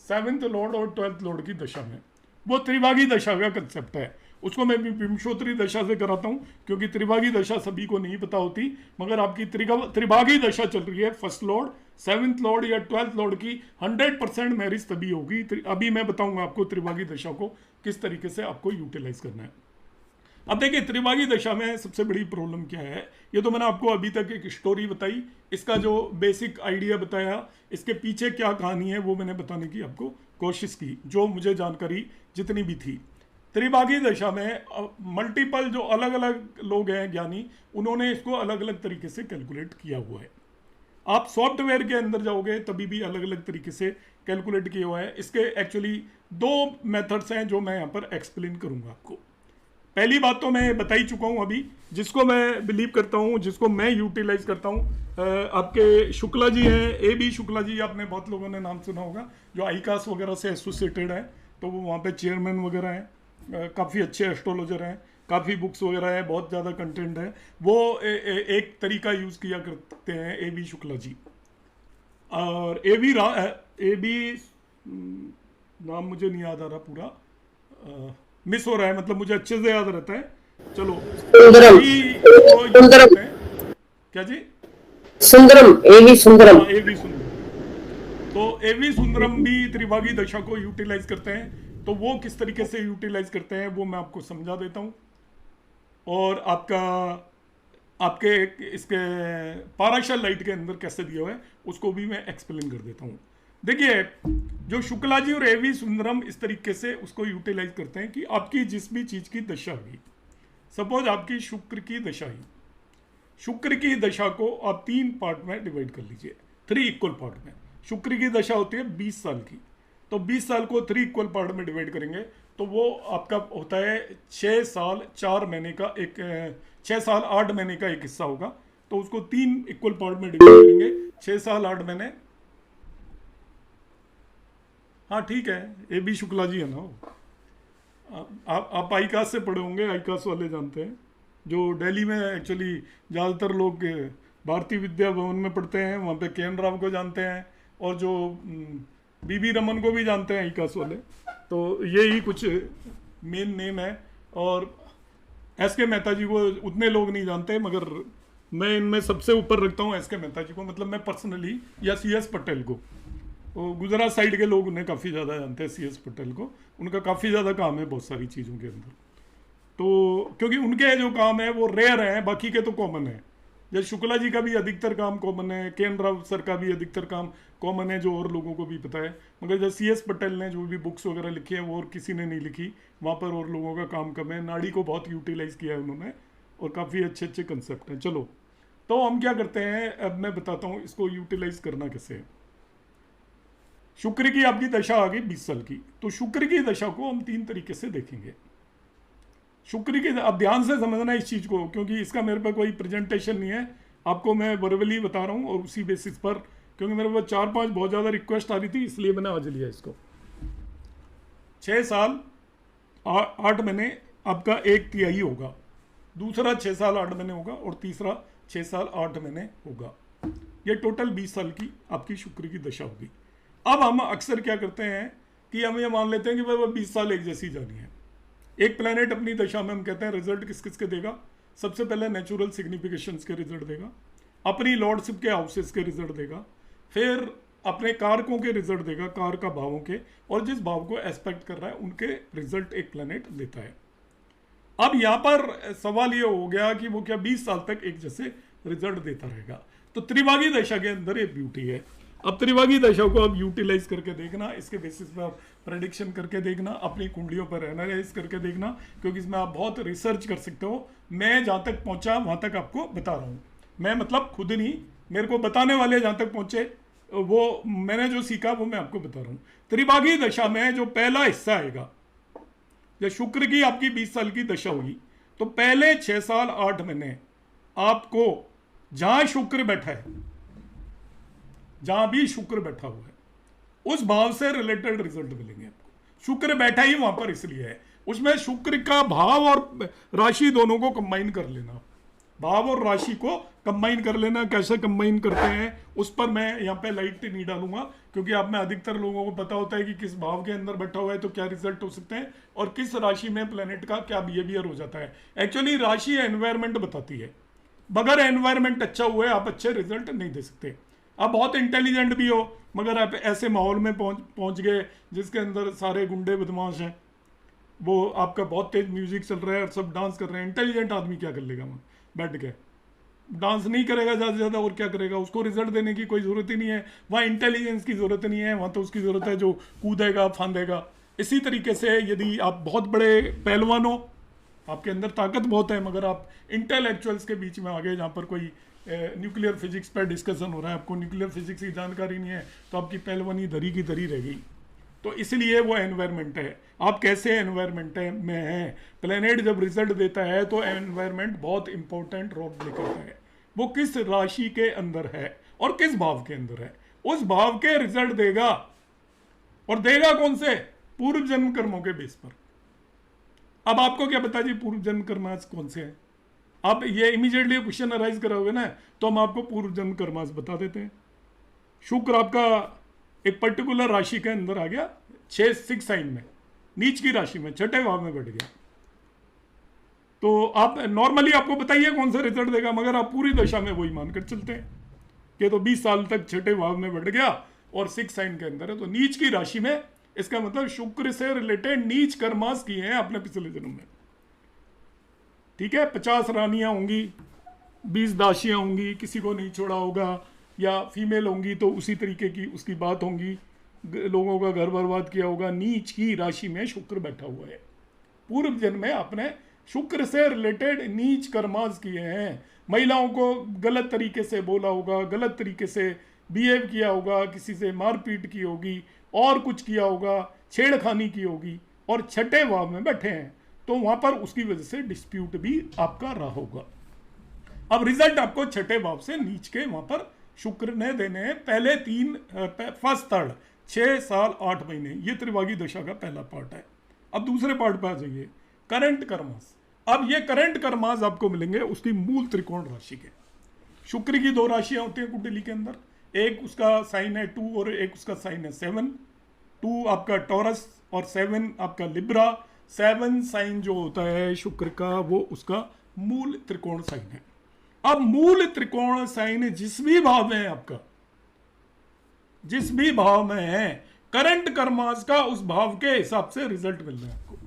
7th लॉर्ड और 12th लॉर्ड की दशा में। वो त्रिभागी दशा का कंसेप्ट है। उसको मैं विंशोत्तरी दशा से कराता हूँ, क्योंकि त्रिभागी दशा सभी को नहीं पता होती, मगर आपकी त्रिभागी दशा चल रही है 1st लॉर्ड, 7th लॉर्ड या 12th लॉर्ड की, 100% मैरिज तभी होगी। अभी मैं बताऊंगा आपको त्रिभागी दशा को किस तरीके से आपको यूटिलाइज करना है। अब देखिए त्रिभागी दशा में सबसे बड़ी प्रॉब्लम क्या है। ये तो मैंने आपको अभी तक एक स्टोरी बताई, इसका जो बेसिक आइडिया बताया, इसके पीछे क्या कहानी है वो मैंने बताने की आपको कोशिश की, जो मुझे जानकारी जितनी भी थी। त्रिभागी दशा में मल्टीपल जो अलग अलग लोग हैं ज्ञानी, उन्होंने इसको अलग अलग तरीके से कैलकुलेट किया हुआ है। आप सॉफ्टवेयर के अंदर जाओगे तभी भी अलग अलग तरीके से कैलकुलेट किया हुआ है। इसके एक्चुअली 2 मेथड्स हैं जो मैं यहाँ पर एक्सप्लेन करूँगा आपको। पहली बात तो मैं बता ही चुका हूँ अभी, जिसको मैं बिलीव करता हूँ, जिसको मैं यूटिलाइज करता हूँ। आपके शुक्ला जी हैं, A.B. शुक्ला जी, आपने बहुत लोगों ने नाम सुना होगा, जो आईकास वगैरह से एसोसिएटेड है, तो वो वहाँ पे चेयरमैन वगैरह हैं, काफ़ी अच्छे एस्ट्रोलॉजर हैं, काफ़ी बुक्स वगैरह है, बहुत ज़्यादा कंटेंट है। वो एक तरीका यूज़ किया करते हैं A.B. शुक्ला जी, और A.B. नाम मुझे नहीं याद आ रहा पूरा, मिस हो रहा है, मतलब मुझे अच्छे से याद रहता है। चलो सुंदरम, सुंदरम, क्या जी, सुंदरम, A.V. सुंदरम। A.V. सुंदरम। तो A.V. सुंदरम भी त्रिभागी दशा को यूटिलाइज करते हैं। तो वो किस तरीके से यूटिलाइज करते हैं वो मैं आपको समझा देता हूँ, और आपके इसके पाराशर लाइट के अंदर कैसे दिया हुआ है उसको भी मैं एक्सप्लेन कर देता हूँ। देखिए, जो शुक्ला जी और A.V. सुंदरम इस तरीके से उसको यूटिलाइज करते हैं कि आपकी जिस भी चीज़ की दशा हुई, सपोज आपकी शुक्र की दशा ही, शुक्र की दशा को आप 3 पार्ट में डिवाइड कर लीजिए, 3 इक्वल पार्ट में। शुक्र की दशा होती है 20 साल की, तो 20 साल को 3 इक्वल पार्ट में डिवाइड करेंगे तो वो आपका होता है 6 साल 4 महीने का, 6 साल 8 महीने का एक हिस्सा होगा। तो उसको 3 इक्वल पार्ट में डिवाइड करेंगे, 6 साल 8 महीने। हाँ ठीक है, A.B. शुक्ला जी है ना। आप आईकास से पढ़े होंगे, आईकास वाले जानते हैं, जो दिल्ली में एक्चुअली ज़्यादातर लोग भारतीय विद्या भवन में पढ़ते हैं, वहाँ पे के.एन. राव को जानते हैं, और जो B.B. रमन को भी जानते हैं आईकास वाले। तो यही कुछ मेन नेम है, और एस.के. मेहता जी को उतने लोग नहीं जानते, मगर मैं इनमें सबसे ऊपर रखता हूँ एस.के. मेहता जी को, मतलब मैं पर्सनली, या C.S. पटेल को। वो गुजरात साइड के लोग उन्हें काफ़ी ज़्यादा जानते हैं, C.S. पटेल को। उनका काफ़ी ज़्यादा काम है बहुत सारी चीज़ों के अंदर, तो क्योंकि उनके जो काम है वो रेयर हैं, बाकी के तो कॉमन है। जैसे शुक्ला जी का भी अधिकतर काम कॉमन है, के.एन. राव सर का भी अधिकतर काम कॉमन है, जो और लोगों को भी पता है। मगर जैसे C.S. पटेल ने जो भी बुक्स वगैरह लिखी है वो और किसी ने नहीं लिखी, वहाँ पर और लोगों का काम कम है। नाड़ी को बहुत यूटिलाइज किया है उन्होंने, और काफ़ी अच्छे अच्छे कंसेप्ट हैं। चलो, तो हम क्या करते हैं, अब मैं बताता हूँ इसको यूटिलाइज करना कैसे है। शुक्र की आपकी दशा आ गई 20 साल की, तो शुक्र की दशा को हम 3 तरीके से देखेंगे। शुक्र की, अब ध्यान से समझना इस चीज़ को, क्योंकि इसका मेरे पे कोई प्रेजेंटेशन नहीं है, आपको मैं वर्बली बता रहा हूँ, और उसी बेसिस पर, क्योंकि मेरे पास 4-5 बहुत ज़्यादा रिक्वेस्ट आ रही थी, इसलिए मैंने आज लिया इसको। 6 साल 8 महीने आपका 1/3 होगा, दूसरा 6 साल 8 महीने होगा, और तीसरा 6 साल 8 महीने होगा। ये टोटल 20 साल की आपकी शुक्र की दशा होगी। अब हम अक्सर क्या करते हैं कि हम ये मान लेते हैं कि भाई वो 20 साल एक जैसी जानी है। एक प्लेनेट अपनी दशा में हम कहते हैं रिजल्ट किस किस के देगा। सबसे पहले नेचुरल सिग्निफिकेशंस के रिजल्ट देगा, अपनी लॉर्डशिप के हाउसेस के रिजल्ट देगा, फिर अपने कारकों के रिजल्ट देगा, कार का भावों के, और जिस भाव को एस्पेक्ट कर रहा है उनके रिजल्ट एक प्लेनेट देता है। अब यहाँ पर सवाल ये हो गया कि वो क्या 20 साल तक एक जैसे रिजल्ट देता रहेगा। तो त्रिभागी दशा के अंदर ये ब्यूटी है। अब त्रिभागी दशा को आप यूटिलाइज करके देखना, इसके बेसिस पे आप प्रेडिक्शन करके देखना, अपनी कुंडलियों पर एनालाइज करके देखना, क्योंकि इसमें आप बहुत रिसर्च कर सकते हो। मैं जहाँ तक पहुँचा वहाँ तक आपको बता रहा हूँ। मैं मतलब खुद नहीं, मेरे को बताने वाले जहाँ तक पहुँचे वो मैंने जो सीखा वो मैं आपको बता रहा हूँ। त्रिभागी दशा में जो पहला हिस्सा आएगा, जब शुक्र की आपकी 20 साल की दशा हुई तो पहले 6 साल 8 महीने आपको जहां शुक्र बैठा है, जहां भी शुक्र बैठा हुआ है, उस भाव से रिलेटेड रिजल्ट मिलेंगे आपको। शुक्र बैठा ही वहां पर इसलिए है, उसमें शुक्र का भाव और राशि दोनों को कंबाइन कर लेना। भाव और राशि को कंबाइन कर लेना, कैसे कंबाइन करते हैं उस पर मैं यहाँ पे लाइट नहीं डालूंगा, क्योंकि आप में अधिकतर लोगों को पता होता है कि किस भाव के अंदर बैठा हुआ है तो क्या रिजल्ट हो सकते हैं और किस राशि में प्लेनेट का क्या बिहेवियर हो जाता है। एक्चुअली राशि एनवायरमेंट बताती है, बगैर एनवायरमेंट अच्छा हुए आप अच्छे रिजल्ट नहीं दे सकते। आप बहुत इंटेलिजेंट भी हो मगर आप ऐसे माहौल में पहुंच गए जिसके अंदर सारे गुंडे बदमाश हैं, वो आपका बहुत तेज म्यूजिक चल रहा है और सब डांस कर रहे हैं, इंटेलिजेंट आदमी क्या कर लेगा वहाँ बैठ के? डांस नहीं करेगा ज़्यादा से ज़्यादा, और क्या करेगा? उसको रिजल्ट देने की कोई ज़रूरत ही नहीं है, वहाँ इंटेलिजेंस की ज़रूरत नहीं है, वहाँ तो उसकी ज़रूरत है जो कूदेगा फांदेगा। इसी तरीके से यदि आप बहुत बड़े पहलवान हो, आपके अंदर ताकत बहुत है मगर आप इंटेलेक्चुअल्स के बीच में आ गए जहाँ पर कोई न्यूक्लियर फिजिक्स पर डिस्कशन हो रहा है, आपको न्यूक्लियर फिजिक्स की जानकारी नहीं है तो आपकी पहलवानी धरी की धरी रह गई। तो इसलिए वो एनवायरनमेंट है, आप कैसे एनवायरनमेंट में हैं। प्लेनेट जब रिजल्ट देता है तो एनवायरनमेंट बहुत इंपॉर्टेंट रोल प्ले करता है। वो किस राशि के अंदर है और किस भाव के अंदर है, उस भाव के रिजल्ट देगा। और देगा कौन से? पूर्व जन्म कर्मों के बेस पर। अब आपको क्या पता जी पूर्व जन्म कर्मास कौन से हैं? आप ये इमीडिएटली क्वेश्चन अराइज कराओगे ना तो हम आपको पूर्व जन्म कर्मास बता देते हैं। शुक्र आपका एक पर्टिकुलर राशि के अंदर आ गया, 6 साइन में, नीच की राशि में, छठे भाव में बैठ गया, तो आप नॉर्मली आपको बताइए कौन सा रिजल्ट देगा, मगर आप पूरी दशा में वही मानकर चलते हैं कि तो 20 साल तक छठे भाव में बैठ गया और 6 साइन के अंदर है तो नीच की राशि में। इसका मतलब शुक्र से रिलेटेड नीच कर्मास किए हैं आपने पिछले जन्म में। ठीक है, 50 रानियां होंगी, 20 दासियां होंगी, किसी को नहीं छोड़ा होगा, या फीमेल होंगी तो उसी तरीके की उसकी बात होंगी, लोगों का घर बर्बाद किया होगा। नीच की राशि में शुक्र बैठा हुआ है, पूर्व जन्म में आपने शुक्र से रिलेटेड नीच कर्मास किए हैं। महिलाओं को गलत तरीके से बोला होगा, गलत तरीके से बिहेव किया होगा, किसी से मारपीट की होगी और कुछ किया होगा, छेड़खानी की होगी, और छठे भाव में बैठे हैं तो वहां पर उसकी वजह से डिस्प्यूट भी आपका रहा होगा। अब रिजल्ट आपको छठे भाव से नीच के वहां पर शुक्र ने देने हैं पहले 3 फर्स्ट थर्ड 6 साल 8 महीने। ये त्रिभागी दशा का पहला पार्ट है। अब दूसरे पार्ट पर आ जाइए, करंट कर्मास। अब ये करंट कर्मास आपको मिलेंगे उसकी मूल त्रिकोण राशि के। शुक्र की 2 राशियां होती हैं कुंडली के अंदर, एक उसका साइन है 2 और एक उसका साइन है 7। 2 आपका टॉरस और 7 आपका लिब्रा। 7 साइन जो होता है शुक्र का वो उसका मूल त्रिकोण साइन है। अब मूल त्रिकोण साइन जिस भी भाव में है आपका, जिस भी भाव में है, करंट कर्मास का उस भाव के हिसाब से रिजल्ट मिलना है आपको,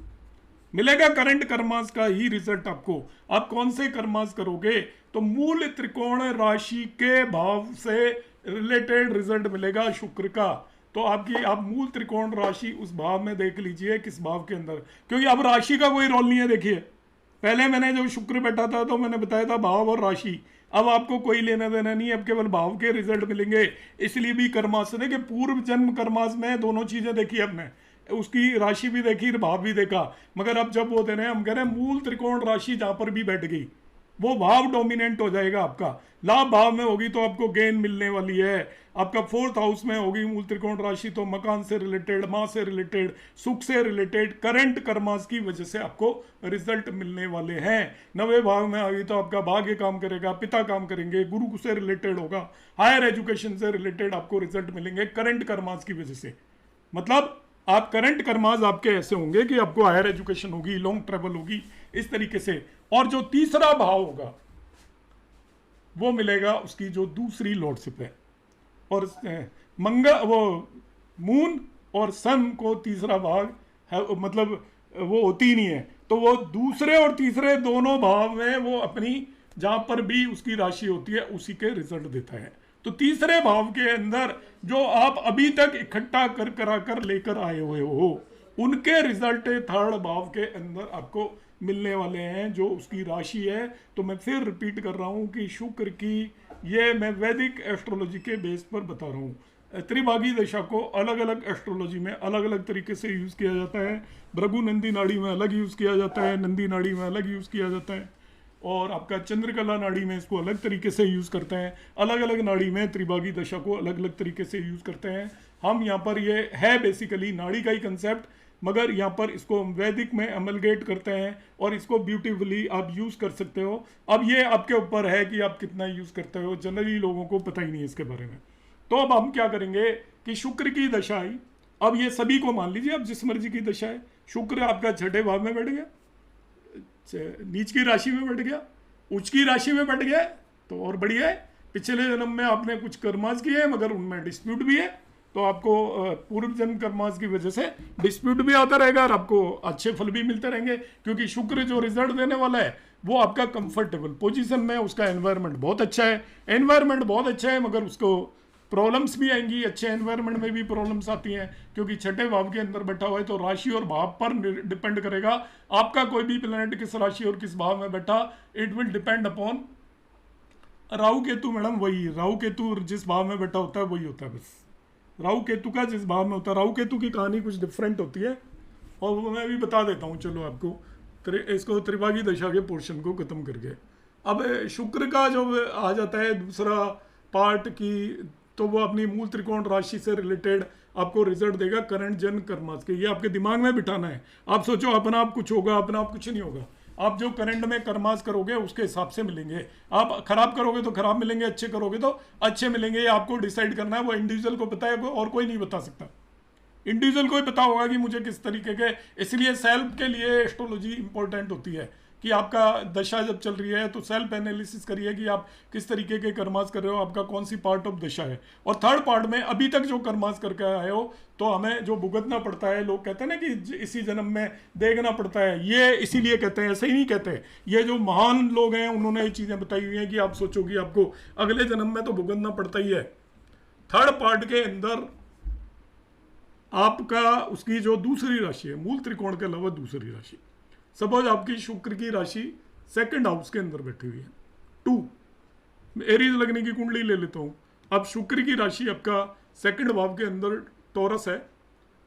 मिलेगा करंट कर्मास का ही रिजल्ट आपको। आप कौन से कर्मास करोगे तो मूल त्रिकोण राशि के भाव से रिलेटेड रिजल्ट मिलेगा शुक्र का। तो आपकी आप मूल त्रिकोण राशि उस भाव में देख लीजिए किस भाव के अंदर, क्योंकि अब राशि का कोई रोल नहीं है। देखिए पहले मैंने जो शुक्र बैठा था तो मैंने बताया था भाव और राशि, अब आपको कोई लेना देना नहीं है, अब केवल भाव के रिजल्ट मिलेंगे। इसलिए भी कर्मास देखिए, पूर्व जन्म कर्मास में दोनों चीजें देखी हमने, उसकी राशि भी देखी भाव भी देखा, मगर अब जब वो दे रहे हैं हम कह रहे हैं मूल त्रिकोण राशि जहां पर भी बैठ गई वो भाव डोमिनेंट हो जाएगा आपका। लाभ भाव में होगी तो आपको गेन मिलने वाली है। आपका 4th हाउस में होगी मूल त्रिकोण राशि तो मकान से रिलेटेड, माँ से रिलेटेड, सुख से रिलेटेड, करंट कर्मास की वजह से आपको रिजल्ट मिलने वाले हैं। 9वें भाव में होगी तो आपका भाग्य काम करेगा, पिता काम करेंगे, गुरु से रिलेटेड होगा, हायर एजुकेशन से रिलेटेड आपको रिजल्ट मिलेंगे करंट कर्मास की वजह से। मतलब आप करंट कर्मास आपके ऐसे होंगे कि आपको हायर एजुकेशन होगी, लॉन्ग ट्रेवल होगी, इस तरीके से। और जो तीसरा भाव होगा वो मिलेगा उसकी जो दूसरी लॉर्डशिप है। और वो मून और सन को तीसरा भाग है, मतलब वो होती ही नहीं है, तो वो दूसरे और तीसरे दोनों भाव में वो अपनी जहां पर भी उसकी राशि होती है उसी के रिजल्ट देता है। तो तीसरे भाव के अंदर जो आप अभी तक इकट्ठा कर करा कर लेकर आए हुए हो उनके रिजल्ट थर्ड भाव के अंदर आपको मिलने वाले हैं, जो उसकी राशि है। तो मैं फिर रिपीट कर रहा हूं कि शुक्र की, ये मैं वैदिक एस्ट्रोलॉजी के बेस पर बता रहा हूँ। त्रिभागी दशा को अलग अलग एस्ट्रोलॉजी में अलग अलग तरीके से यूज़ किया जाता है। भृगु नंदी नाड़ी में अलग यूज़ किया जाता है, नंदी नाड़ी में अलग यूज़ किया जाता है, और आपका चंद्रकला नाड़ी में इसको अलग तरीके से यूज़ करते हैं। अलग अलग नाड़ी में त्रिभागी दशा को अलग अलग तरीके से यूज़ करते हैं। हम यहाँ पर ये है बेसिकली नाड़ी का ही कंसेप्ट, मगर यहाँ पर इसको हम वैदिक में अमलगेट करते हैं और इसको ब्यूटीफुली आप यूज़ कर सकते हो। अब ये आपके ऊपर है कि आप कितना यूज़ करते हो, जनरली लोगों को पता ही नहीं है इसके बारे में। तो अब हम क्या करेंगे कि शुक्र की दशा आई, अब ये सभी को मान लीजिए, अब जिस मर्जी की दशा है, शुक्र आपका 6ठे भाव में बैठ गया, नीच की राशि में बैठ गया, उच्च की राशि में बैठ गया, तो और बढ़िया है। पिछले जन्म में आपने कुछ कर्मास किए मगर उनमें डिस्प्यूट भी है, तो आपको पूर्व जन्म कर्मास की वजह से डिस्प्यूट भी आता रहेगा और आपको अच्छे फल भी मिलते रहेंगे, क्योंकि शुक्र जो रिजल्ट देने वाला है वो आपका कंफर्टेबल पोजीशन में, उसका एनवायरनमेंट बहुत अच्छा है। एनवायरनमेंट बहुत अच्छा है मगर उसको प्रॉब्लम्स भी आएंगी, अच्छे एनवायरनमेंट में भी प्रॉब्लम्स आती हैं, क्योंकि 6ठे भाव के अंदर बैठा हुआ है। तो राशि और भाव पर डिपेंड करेगा आपका कोई भी प्लैनेट किस राशि और किस भाव में बैठा, it will depend upon Rahu Ketu. Madam वही राहु केतु जिस भाव में बैठा होता है वही होता है, बस राहु केतु का जिस भाव में होता है। राहु केतु की कहानी कुछ डिफरेंट होती है और वो मैं भी बता देता हूँ, चलो आपको इसको त्रिभागी दशा के पोर्शन को खत्म करके। अब शुक्र का जो आ जाता है दूसरा पार्ट की, तो वो अपनी मूल त्रिकोण राशि से रिलेटेड आपको रिजल्ट देगा करंट जन्म कर्मास के। ये आपके दिमाग में बिठाना है। आप सोचो अपना आप कुछ होगा, अपना आप कुछ नहीं होगा। आप जो करंट में कर्मास करोगे उसके हिसाब से मिलेंगे। आप खराब करोगे तो खराब मिलेंगे, अच्छे करोगे तो अच्छे मिलेंगे। ये आपको डिसाइड करना है, वो इंडिविजुअल को पता है और कोई नहीं बता सकता। इंडिविजुअल को ही पता होगा कि मुझे किस तरीके के, इसलिए सेल्फ के लिए एस्ट्रोलॉजी इंपॉर्टेंट होती है कि आपका दशा जब चल रही है तो सेल्फ एनालिसिस करिए कि आप किस तरीके के कर्मास कर रहे हो, आपका कौन सी पार्ट ऑफ दशा है। और थर्ड पार्ट में अभी तक जो कर्मास करके आए हो तो हमें जो भुगतना पड़ता है, लोग कहते हैं ना कि इसी जन्म में देखना पड़ता है, ये इसीलिए कहते हैं, ऐसे ही नहीं कहते। ये जो महान लोग हैं उन्होंने ये चीज़ें बताई हुई हैं कि आप सोचो कि आपको अगले जन्म में तो भुगतना पड़ता ही है। थर्ड पार्ट के अंदर आपका उसकी जो दूसरी राशि है, मूल त्रिकोण के अलावा दूसरी राशि, सपोज आपकी शुक्र की राशि सेकंड हाउस के अंदर बैठी हुई है, 2 एरीज लगने की कुंडली ले लेता हूँ। अब शुक्र की राशि आपका सेकंड भाव के अंदर टॉरस है,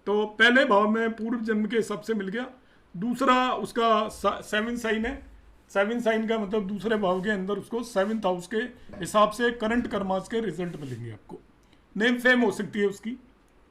तो पहले भाव में पूर्व जन्म के हिसाब से मिल गया। दूसरा उसका 7 साइन है, 7 साइन का मतलब दूसरे भाव के अंदर उसको 7th हाउस के हिसाब से करंट कर्मास के रिजल्ट मिलेंगे आपको। नेम फेम हो सकती है उसकी,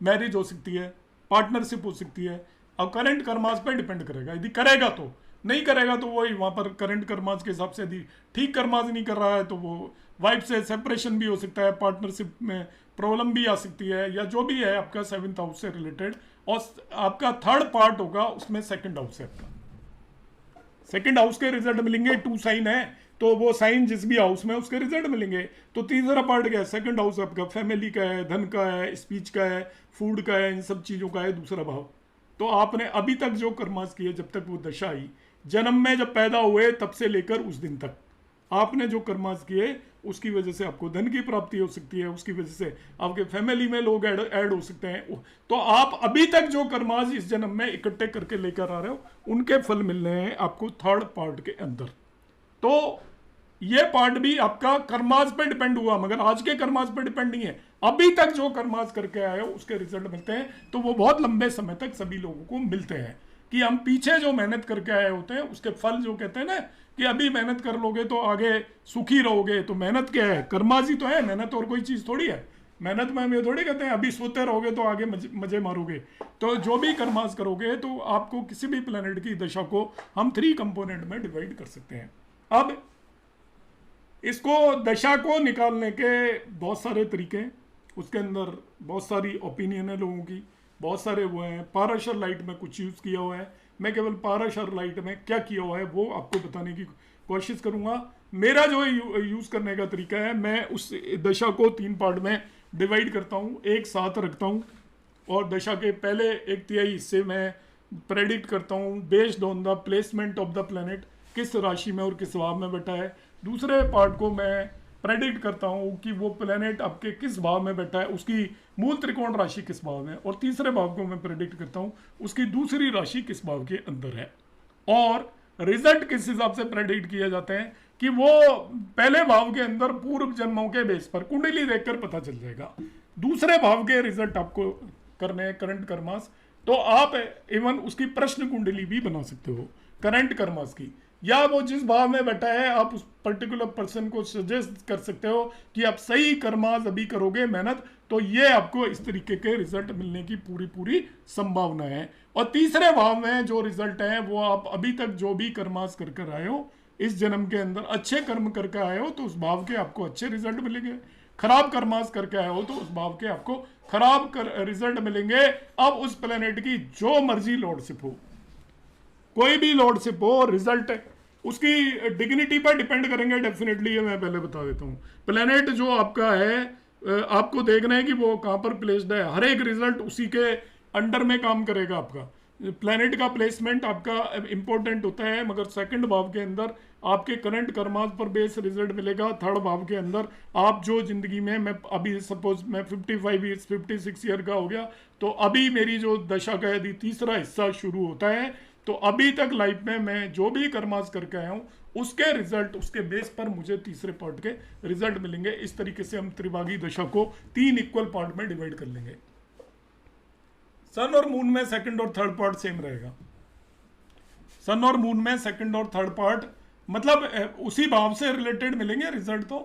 मैरिज हो सकती है, पार्टनरशिप हो सकती है। अब करंट कर्मास पे डिपेंड करेगा, यदि करेगा तो, नहीं करेगा तो वही वहाँ पर करंट कर्मास के हिसाब से, यदि ठीक कर्मास नहीं कर रहा है तो वो वाइफ से सेपरेशन भी हो सकता है, पार्टनरशिप में प्रॉब्लम भी आ सकती है, या जो भी है आपका 7th हाउस से रिलेटेड। और आपका थर्ड पार्ट होगा उसमें सेकंड हाउस है आपका, सेकंड हाउस के रिजल्ट मिलेंगे। 2 साइन है तो वो साइन जिस भी हाउस में उसके रिजल्ट मिलेंगे। तो तीसरा पार्ट क्या है, सेकंड हाउस आपका फैमिली का है, धन का है, स्पीच का है, फूड का है, इन सब चीज़ों का है दूसरा भाव। तो आपने अभी तक जो कर्मास किए, जब तक वो दशा आई, जन्म में जब पैदा हुए तब से लेकर उस दिन तक आपने जो कर्मास किए उसकी वजह से आपको धन की प्राप्ति हो सकती है, उसकी वजह से आपके फैमिली में लोग ऐड हो सकते हैं। तो आप अभी तक जो कर्मास इस जन्म में इकट्ठे करके लेकर आ रहे हो उनके फल मिलने हैं आपको थर्ड पार्ट के अंदर। तो ये पार्ट भी आपका कर्मास पे डिपेंड हुआ, मगर आज के कर्मास पे डिपेंड नहीं है। अभी तक जो कर्मास करके आए हो उसके रिजल्ट मिलते हैं, तो वो बहुत लंबे समय तक सभी लोगों को मिलते हैं। कि हम पीछे जो मेहनत करके आए होते हैं उसके फल जो कहते हैं ना कि अभी मेहनत कर लोगे तो आगे सुखी रहोगे, तो मेहनत क्या है? कर्माजी तो है मेहनत, और कोई चीज़ थोड़ी है। मेहनत में हम ये थोड़ी कहते हैं अभी सोते रहोगे तो आगे मजे मारोगे। तो जो भी कर्मास करोगे तो आपको किसी भी प्लेनेट की दशा को हम 3 कंपोनेंट में डिवाइड कर सकते हैं। अब इसको दशा को निकालने के बहुत सारे तरीके हैं, उसके अंदर बहुत सारी ओपिनियन है लोगों की, बहुत सारे वो हैं। पाराशर लाइट में कुछ यूज़ किया हुआ है, मैं केवल पाराशर लाइट में क्या किया हुआ है वो आपको बताने की कोशिश करूंगा। मेरा जो यूज़ करने का तरीका है, मैं उस दशा को 3 पार्ट में डिवाइड करता हूँ, एक साथ रखता हूँ और दशा के पहले 1/3 हिस्से में प्रेडिक्ट करता हूँ based on the placement of the planet, किस राशि में और किस भाव में बैठा है। दूसरे पार्ट को मैं प्रेडिक्ट करता हूँ कि वो प्लेनेट आपके किस भाव में बैठा है, उसकी मूल त्रिकोण राशि किस भाव में, और तीसरे भाव को मैं प्रेडिक्ट करता हूँ उसकी दूसरी राशि किस भाव के अंदर है। और रिजल्ट किस हिसाब से प्रेडिक्ट किए जाते हैं कि वो पहले भाव के अंदर पूर्व जन्मों के बेस पर कुंडली देखकर पता चल जाएगा। दूसरे भाव के रिजल्ट आपको करने हैं करंट कर्मास, तो आप इवन उसकी प्रश्न कुंडली भी बना सकते हो करंट कर्मास की, या वो जिस भाव में बैठा है आप उस पर्टिकुलर पर्सन को सजेस्ट कर सकते हो कि आप सही कर्मास अभी करोगे मेहनत तो ये आपको इस तरीके के रिजल्ट मिलने की पूरी संभावना है। और तीसरे भाव में जो रिजल्ट है वो आप अभी तक जो भी कर्मास कर कर आए हो, इस जन्म के अंदर अच्छे कर्म करके आए हो तो उस भाव के आपको अच्छे रिजल्ट मिलेंगे, खराब कर्मास करके आए हो तो उस भाव के आपको खराब रिजल्ट मिलेंगे। अब उस प्लेनेट की जो मर्जी लॉर्डशिप हो, कोई भी लॉर्डशिप हो, रिजल्ट उसकी डिग्निटी पर डिपेंड करेंगे डेफिनेटली, ये मैं पहले बता देता हूँ। प्लेनेट जो आपका है आपको देखना है कि वो कहाँ पर प्लेस्ड है, हर एक रिजल्ट उसी के अंडर में काम करेगा। आपका प्लेनेट का प्लेसमेंट आपका इंपॉर्टेंट होता है, मगर सेकंड भाव के अंदर आपके करंट कर्मास पर बेस रिजल्ट मिलेगा। थर्ड भाव के अंदर आप जो जिंदगी में, मैं अभी सपोज मैं 56 ईयर का हो गया, तो अभी मेरी जो दशा का यदि तीसरा हिस्सा शुरू होता है तो अभी तक लाइफ में मैं जो भी कर्मास करके आया हूँ उसके रिजल्ट, उसके बेस पर मुझे तीसरे पार्ट के रिजल्ट मिलेंगे। इस तरीके से हम त्रिभागी दशा को 3 इक्वल पार्ट में डिवाइड कर लेंगे। सन और मून में सेकंड और थर्ड पार्ट सेम रहेगा। सन और मून में सेकंड और थर्ड पार्ट मतलब उसी भाव से रिलेटेड मिलेंगे रिजल्ट। तो